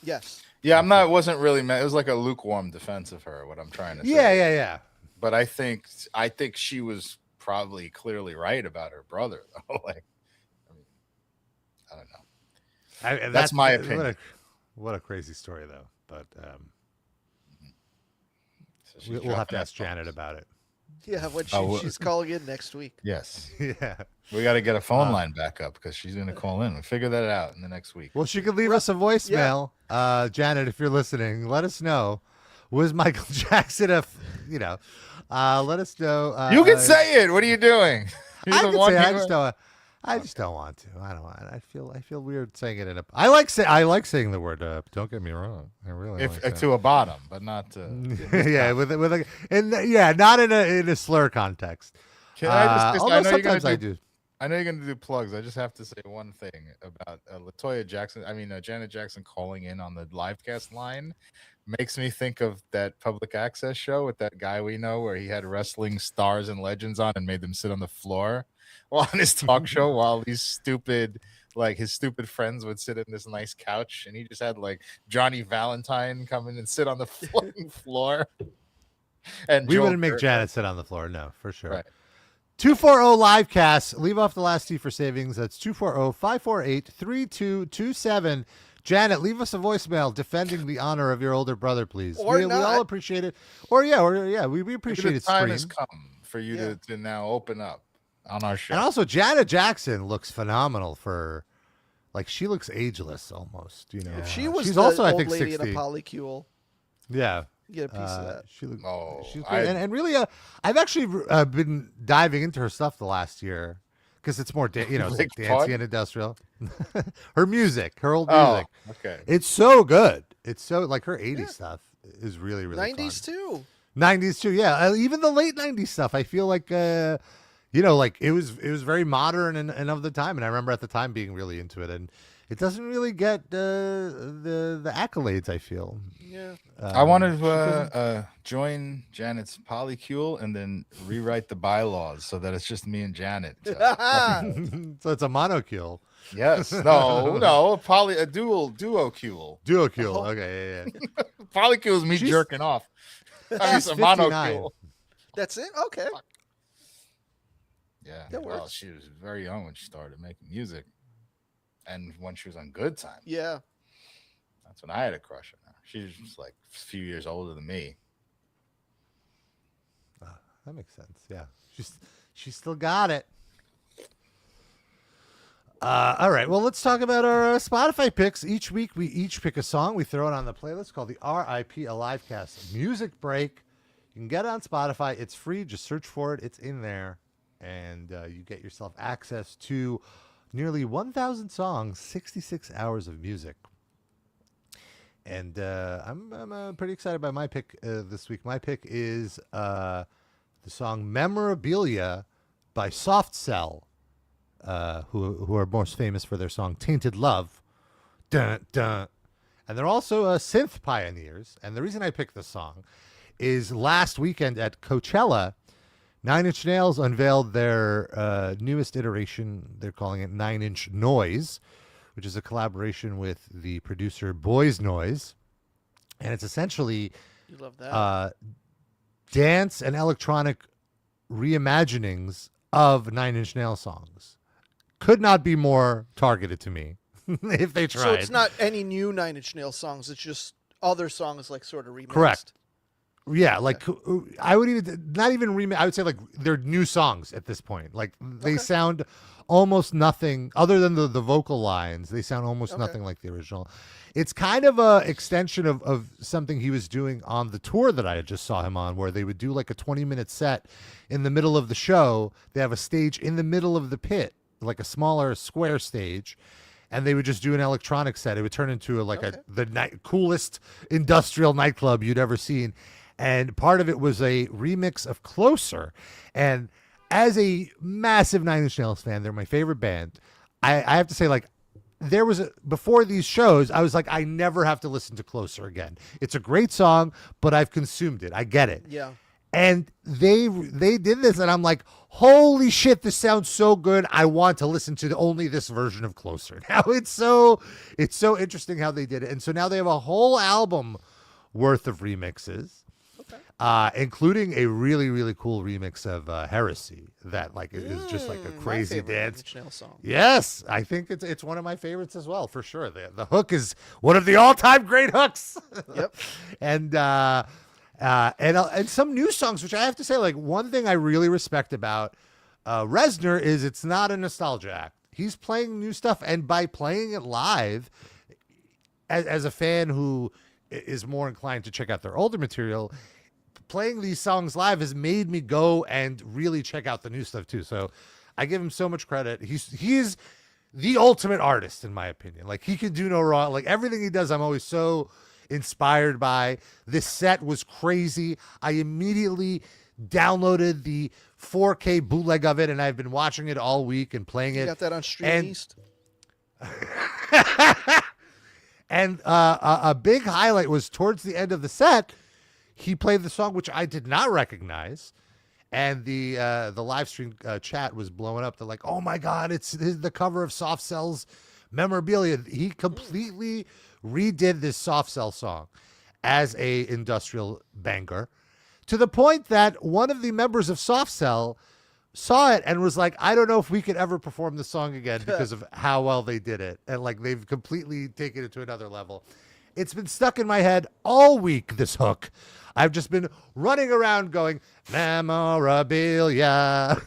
Yes. Yeah, I'm not. It wasn't really. It was like a lukewarm defense of her. What I'm trying to say. Yeah. But I think she was probably clearly right about her brother, though. Like, I don't know. That's my opinion. What a crazy story, though. But so we'll have to ask Janet about it. Yeah, when she's calling in next week. Yes. Yeah. We got to get a phone line back up because she's going to call in. We'll figure that out in the next week. Well, she could leave us a voicemail. Yeah. Janet, if you're listening, let us know. Was Michael Jackson let us know. You can say it. What are you doing? I can say it. I just don't want to. I don't want it. I feel weird saying it in a. I like saying the word. Don't get me wrong. I really like to a bottom, but not to. Yeah, not in a slur context. Can I just? Although sometimes I do. I know you're going to do plugs. I just have to say one thing about Latoya Jackson. I mean, Janet Jackson calling in on the livecast line makes me think of that public access show with that guy we know where he had wrestling stars and legends on and made them sit on the floor on his talk show while these stupid friends would sit in this nice couch, and he just had like Johnny Valentine come in and sit on the floor. And we wouldn't make Janet sit on the floor, no, for sure. Right. 240 Livecast. Leave off the last T for savings. That's 240-548-3227. Janet, leave us a voicemail defending the honor of your older brother, please. We all appreciate it. We appreciate it. The time has come for you to now open up on our show. And also, Janet Jackson looks phenomenal for, like, she looks ageless almost. You know, if she was she's the also, old I think, lady 60. in a polycule. Yeah. Get a piece of that. She's great. And really, I've actually been diving into her stuff the last year because it's more, it's like dancey and industrial. Her music, her old music. Okay. It's so good. It's so, like, her 80s stuff is really, really 90s fun. too. 90s too, yeah. Even the late 90s stuff, I feel like, like it was very modern and of the time. And I remember at the time being really into it. And it doesn't really get the accolades, I feel. Yeah. I wanted to join Janet's polycule and then rewrite the bylaws so that it's just me and Janet. So it's a monocule. Yes. No. A duocule. Duocule. Oh. Okay. Yeah. Polycule is me jerking off. It's a monocule. That's it? Okay. Yeah. That works. Well, she was very young when she started making music. And when she was on Good Time. Yeah. That's when I had a crush on her. She was just like a few years older than me. That makes sense. Yeah. She's still got it. All right. Well, let's talk about our Spotify picks. Each week, we each pick a song. We throw it on the playlist called the RIP Livecast Music Break. You can get it on Spotify. It's free. Just search for it. It's in there. And you get yourself access to nearly 1,000 songs, 66 hours of music. And I'm pretty excited by my pick this week. My pick is the song Memorabilia by Soft Cell, who are most famous for their song Tainted Love. Dun, dun. And they're also synth pioneers. And the reason I picked this song is last weekend at Coachella, Nine Inch Nails unveiled their newest iteration. They're calling it 9 Inch Noise, which is a collaboration with the producer Boys Noise. And it's essentially you love that. Dance and electronic reimaginings of Nine Inch Nails songs. Could not be more targeted to me if they tried. So it's not any new Nine Inch Nails songs. It's just other songs like sort of remixed. Correct. Yeah, like I would even not even remix. I would say like they're new songs at this point. Like they sound almost nothing other than the vocal lines. They sound almost nothing like the original. It's kind of a extension of something he was doing on the tour that I just saw him on, where they would do like a 20-minute set in the middle of the show. They have a stage in the middle of the pit, like a smaller square stage. and they would just do an electronic set. It would turn into the coolest industrial nightclub you'd ever seen. And part of it was a remix of Closer. And as a massive Nine Inch Nails fan, they're my favorite band. I have to say, like, before these shows, I was like, I never have to listen to Closer again. It's a great song, but I've consumed it. I get it. Yeah. And they did this, and I'm like, holy shit, this sounds so good. I want to listen to only this version of Closer. Now it's so interesting how they did it. And so now they have a whole album worth of remixes. Including a really, really cool remix of Heresy that like is just like a crazy dance Yes, I think it's one of my favorites as well, for sure. The hook is one of the all-time great hooks. Yep. And some new songs, which I have to say, like, one thing I really respect about Reznor is it's not a nostalgia act. He's playing new stuff, and by playing it live, as a fan who is more inclined to check out their older material, playing these songs live has made me go and really check out the new stuff too. So I give him so much credit. He's the ultimate artist, in my opinion. Like, he can do no wrong. Like, everything he does, I'm always so inspired by. This set was crazy. I immediately downloaded the 4K bootleg of it, and I've been watching it all week and playing it. You got that on Stream East? And a big highlight was towards the end of the set, he played the song, which I did not recognize, and the live stream chat was blowing up. They're like, "Oh my God, it's the cover of Soft Cell's memorabilia." He completely redid this Soft Cell song as a industrial banger, to the point that one of the members of Soft Cell saw it and was like, "I don't know if we could ever perform the song again because of how well they did it." And like, they've completely taken it to another level. It's been stuck in my head all week, this hook. I've just been running around going, memorabilia.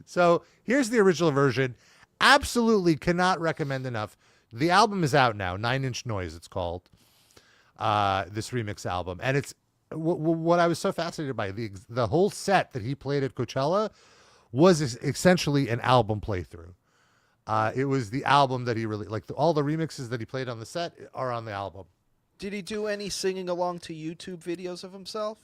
So here's the original version. Absolutely cannot recommend enough. The album is out now, 9 Inch Noise it's called, this remix album. And it's what I was so fascinated by. The whole set that he played at Coachella was essentially an album playthrough. It was the album that he really, like, all the remixes that he played on the set are on the album. Did he do any singing along to YouTube videos of himself?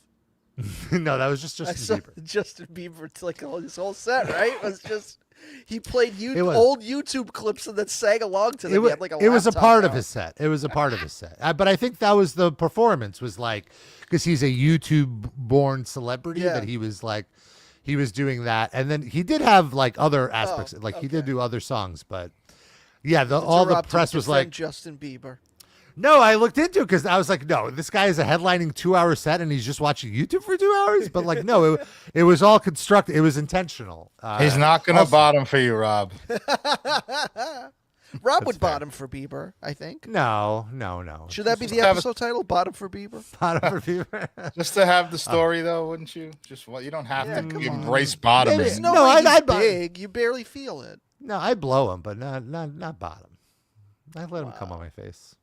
No, that was just Justin Bieber. Justin Bieber, like, his whole set, right? It was just, he played old YouTube clips and then sang along to them. It was a part of his set. It was a part of his set. But I think that was the performance, was like, because he's a YouTube-born celebrity, that he was like, he was doing that. And then he did have like other aspects. He did do other songs, but yeah, all the press was like, Justin Bieber. No, I looked into it because I was like, no, this guy is a headlining 2-hour set and he's just watching YouTube for 2 hours. But like, no, it was all constructed. It was intentional. He's not going to bottom for you, Rob. Rob would bottom for Bieber, I think. No. Should that be the episode title? Bottom for Bieber? Bottom for Bieber. Just to have the story, though, wouldn't you? You don't have to embrace bottoming. There's no way he's big. You barely feel it. No, I'd blow him, but not bottom. I'd let him come on my face.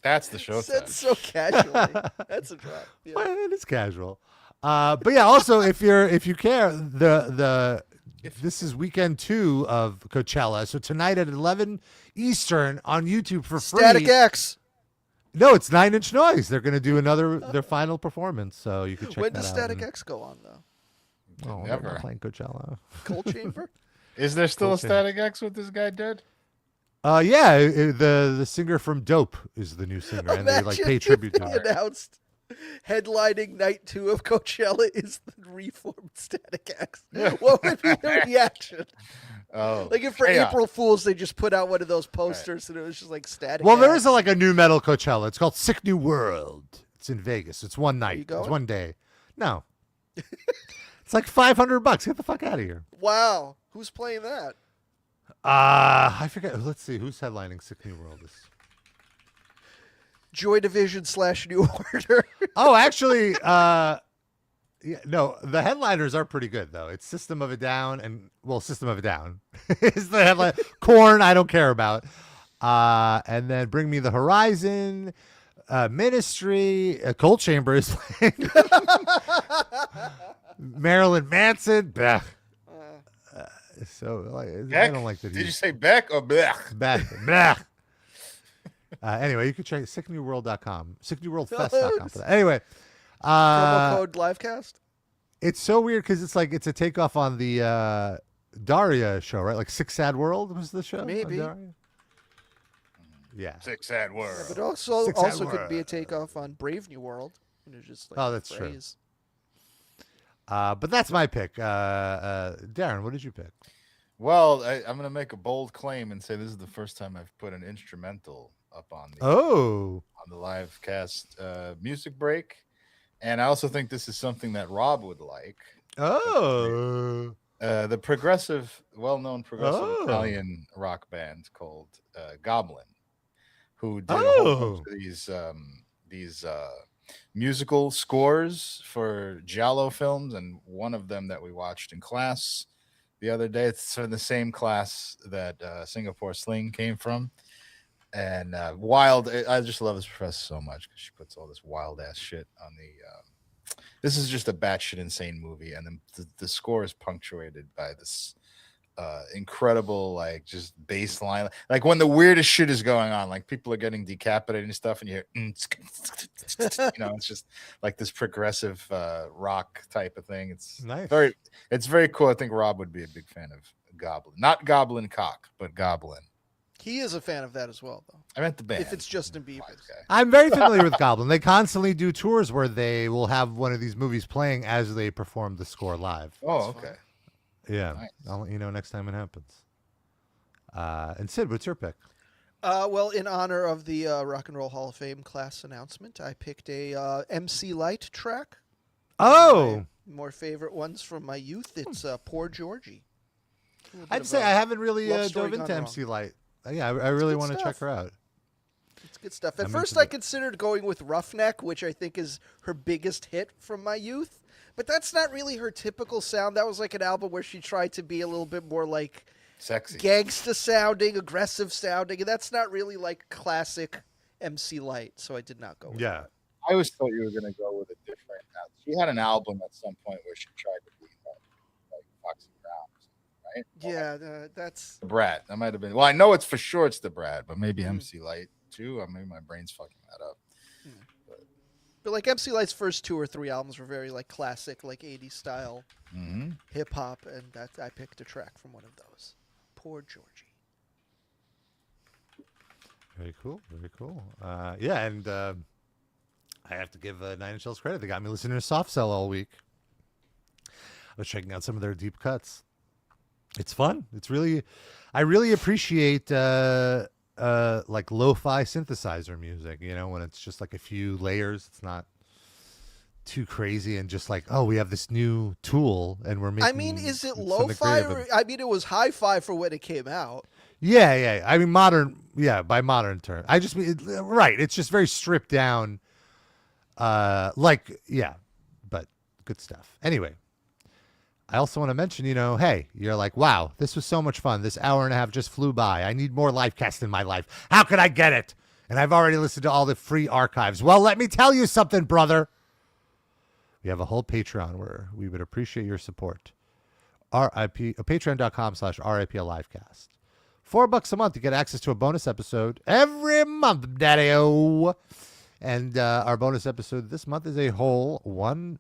That's the show. That's so casually. That's a drop. Yeah. Well, it is casual. But yeah, also if you care, this is weekend 2 of Coachella. So tonight at 11 Eastern on YouTube for free. Static X. No, it's 9 Inch Noise. They're going to do their final performance, so you can check when that out. When does Static X go on, though? Oh, never. Playing Coachella. Cold Chamber? Is there still a Static X with this guy dead? Yeah, the singer from Dope is the new singer, and they like pay tribute to her. Announced headlining night 2 of Coachella is the reformed Static X. What would be the reaction? Oh, like if for April Fools they just put out one of those posters and it was just like Static. Well, X. there is a new metal Coachella. It's called Sick New World. It's in Vegas. It's one night. It's one day. No, it's like $500. Get the fuck out of here. Wow, who's playing that? I forget. Let's see who's headlining Sick New World. Joy Division / New Order. Oh, actually, no, the headliners are pretty good though. It's System of a Down System of a Down is the headline. Korn, I don't care about. And then Bring Me the Horizon, Ministry, Cold Chamber is playing. Marilyn Manson. So like, I Beck? don't like that. Did you say Beck or Blech? Beck? Blech. Anyway, you can check sicknewworld.com, sicknewworldfest.com for that. Anyway, promo code Livecast. It's so weird because it's like it's a takeoff on the Daria show, right? Like Sick Sad World was the show. Maybe. Yeah. Sick Sad World. Yeah, but also could World. be a takeoff on Brave New World. Just like that's true. But that's my pick. Darren, what did you pick? Well, I'm going to make a bold claim and say this is the first time I've put an instrumental up on the Livecast music break, and I also think this is something that Rob would like. Oh, the well-known progressive Italian rock band called Goblin, who did a whole bunch of these musical scores for Giallo films, and one of them that we watched in class the other day. It's in the same class that Singapore Sling came from. And I just love this professor so much because she puts all this wild ass shit on the. This is just a batshit insane movie, and then the score is punctuated by this incredible, like, just bass line, like when the weirdest shit is going on, like people are getting decapitated and stuff, and you hear, it's just like this progressive rock type of thing. It's nice. It's very cool. I think Rob would be a big fan of Goblin, not Goblin Cock, but Goblin. He is a fan of that as well, though. I meant the band. If it's Justin Bieber. I'm very familiar with Goblin. They constantly do tours where they will have one of these movies playing as they perform the score live. Oh, okay. Yeah. Nice. I'll let you know next time it happens. And Sid, what's your pick? Well, in honor of the Rock and Roll Hall of Fame class announcement, I picked a MC Light track. Oh! More favorite ones from my youth. It's Poor Georgie. I'd say I haven't really dove into MC Light. Yeah, I really want to check her out. It's good stuff. At first, I considered going with Roughneck, which I think is her biggest hit from my youth. But that's not really her typical sound. That was like an album where she tried to be a little bit more like sexy, gangsta sounding, aggressive sounding, and that's not really like classic MC Light. So I did not go with that. I always thought you were going to go with a different. She had an album at some point where she tried to be like Foxy Brown. Right? Yeah, that's the Brad. That might have been. Well, I know it's for sure it's the Brad, but maybe MC Light too. Or maybe my brain's fucking that up. But like MC Light's first 2 or 3 albums were very like classic, like 80s style hip hop, and I picked a track from one of those. Poor Georgie. Very cool. Very cool. Yeah, and I have to give Nine Inch Nails credit. They got me listening to Soft Cell all week. I was checking out some of their deep cuts. It's fun. It's really, I really appreciate like lo-fi synthesizer music, you know, when it's just like a few layers. It's not too crazy and just like, oh, we have this new tool and we're making. I mean, is it lo-fi? I mean, it was hi-fi for when it came out. Yeah. I mean, modern. Yeah, by modern term, I just mean right. It's just very stripped down. Like, yeah, but good stuff. Anyway. I also want to mention, you know, hey, you're like, wow, this was so much fun. This hour and a half just flew by. I need more Livecast in my life. How can I get it? And I've already listened to all the free archives. Well, let me tell you something, brother. We have a whole Patreon where we would appreciate your support. Patreon.com/RIPLivecast. $4 a month to get access to a bonus episode every month, daddy-o. And our bonus episode this month is a whole 1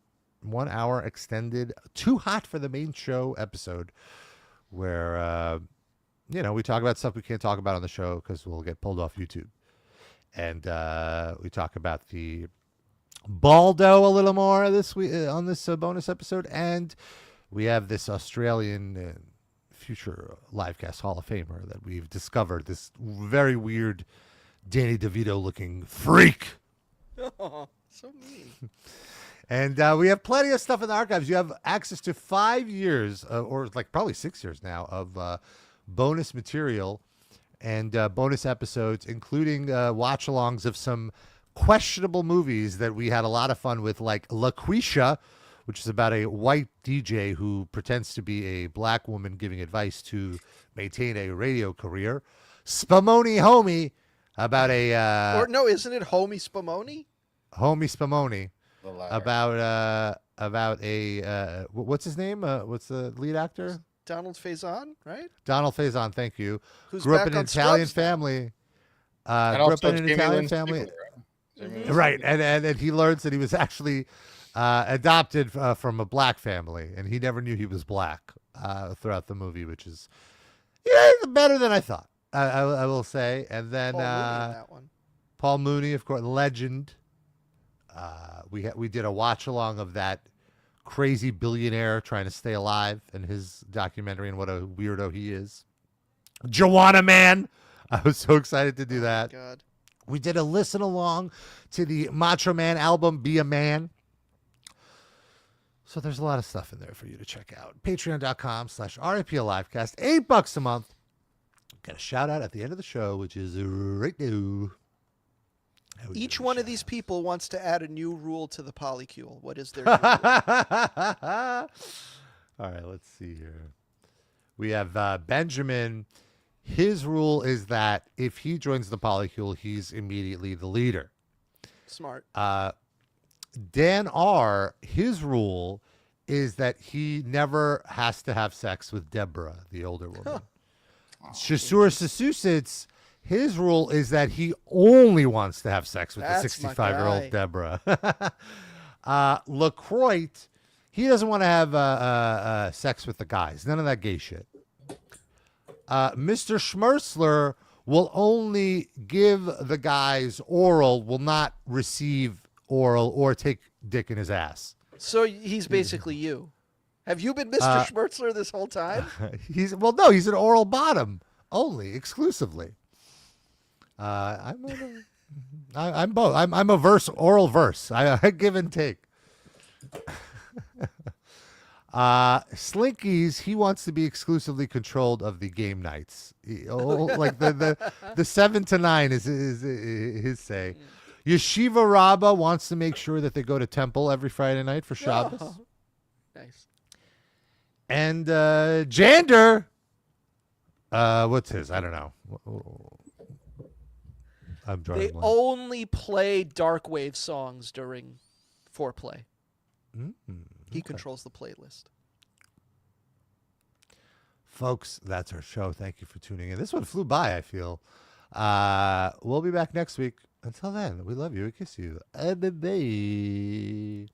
hour extended Too Hot for the Main Show episode where you know, we talk about stuff we can't talk about on the show because we'll get pulled off YouTube, and we talk about the Baldo a little more this week on this bonus episode, and we have this Australian future Livecast Hall of Famer that we've discovered, this very weird Danny DeVito looking freak. Oh, so mean. And we have plenty of stuff in the archives. You have access to 5 years, or like probably 6 years now, of bonus material and bonus episodes, including watch-alongs of some questionable movies that we had a lot of fun with, like LaQuisha, which is about a white DJ who pretends to be a black woman giving advice to maintain a radio career. Spumoni Homie, about a... or no, isn't it Homie Spumoni? Homie Spumoni. About a what's his name? What's the lead actor? Donald Faison, right? Donald Faison, thank you. Who's grew up back in an on Italian Scrubs now. family. And Grew up also in an Jamie Italian Lynn family. Sigler, Mm-hmm. Right, and he learns that he was actually adopted from a black family, and he never knew he was black throughout the movie, which is better than I thought. I will say. And then Paul Mooney in that one. Paul Mooney, of course, legend. We did a watch along of that crazy billionaire trying to stay alive and his documentary and what a weirdo he is. Joanna Man. I was so excited to do that. God. We did a listen along to the Macho Man album, Be a Man. So there's a lot of stuff in there for you to check out. Patreon.com/RIPLivecast. $8 a month. Got a shout out at the end of the show, which is right now. Each one of these people wants to add a new rule to the polycule. What is their new rule? All right, let's see here. We have Benjamin. His rule is that if he joins the polycule, he's immediately the leader. Smart. Dan R., his rule is that he never has to have sex with Deborah, the older woman. Shasur Sasusits, his rule is that he only wants to have sex with the 65-year-old Deborah. LaCroix, he doesn't want to have sex with the guys. None of that gay shit. Mr. Schmersler will only give the guys oral, will not receive oral or take dick in his ass. So he's basically you. Have you been Mr. Schmersler this whole time? He's an oral bottom only, exclusively. I'm both. I'm a oral verse. I give and take. Slinkies, he wants to be exclusively controlled of the game nights. Like the 7 to 9 is his say. Yeshiva Rabba wants to make sure that they go to temple every Friday night for Shabbos. Oh, nice. And Jander, what's his? I don't know. I'm drawing. They only play dark wave songs during foreplay. He controls the playlist. Folks, that's our show. Thank you for tuning in. This one flew by, I feel. We'll be back next week. Until then, we love you. We kiss you. Bye-bye.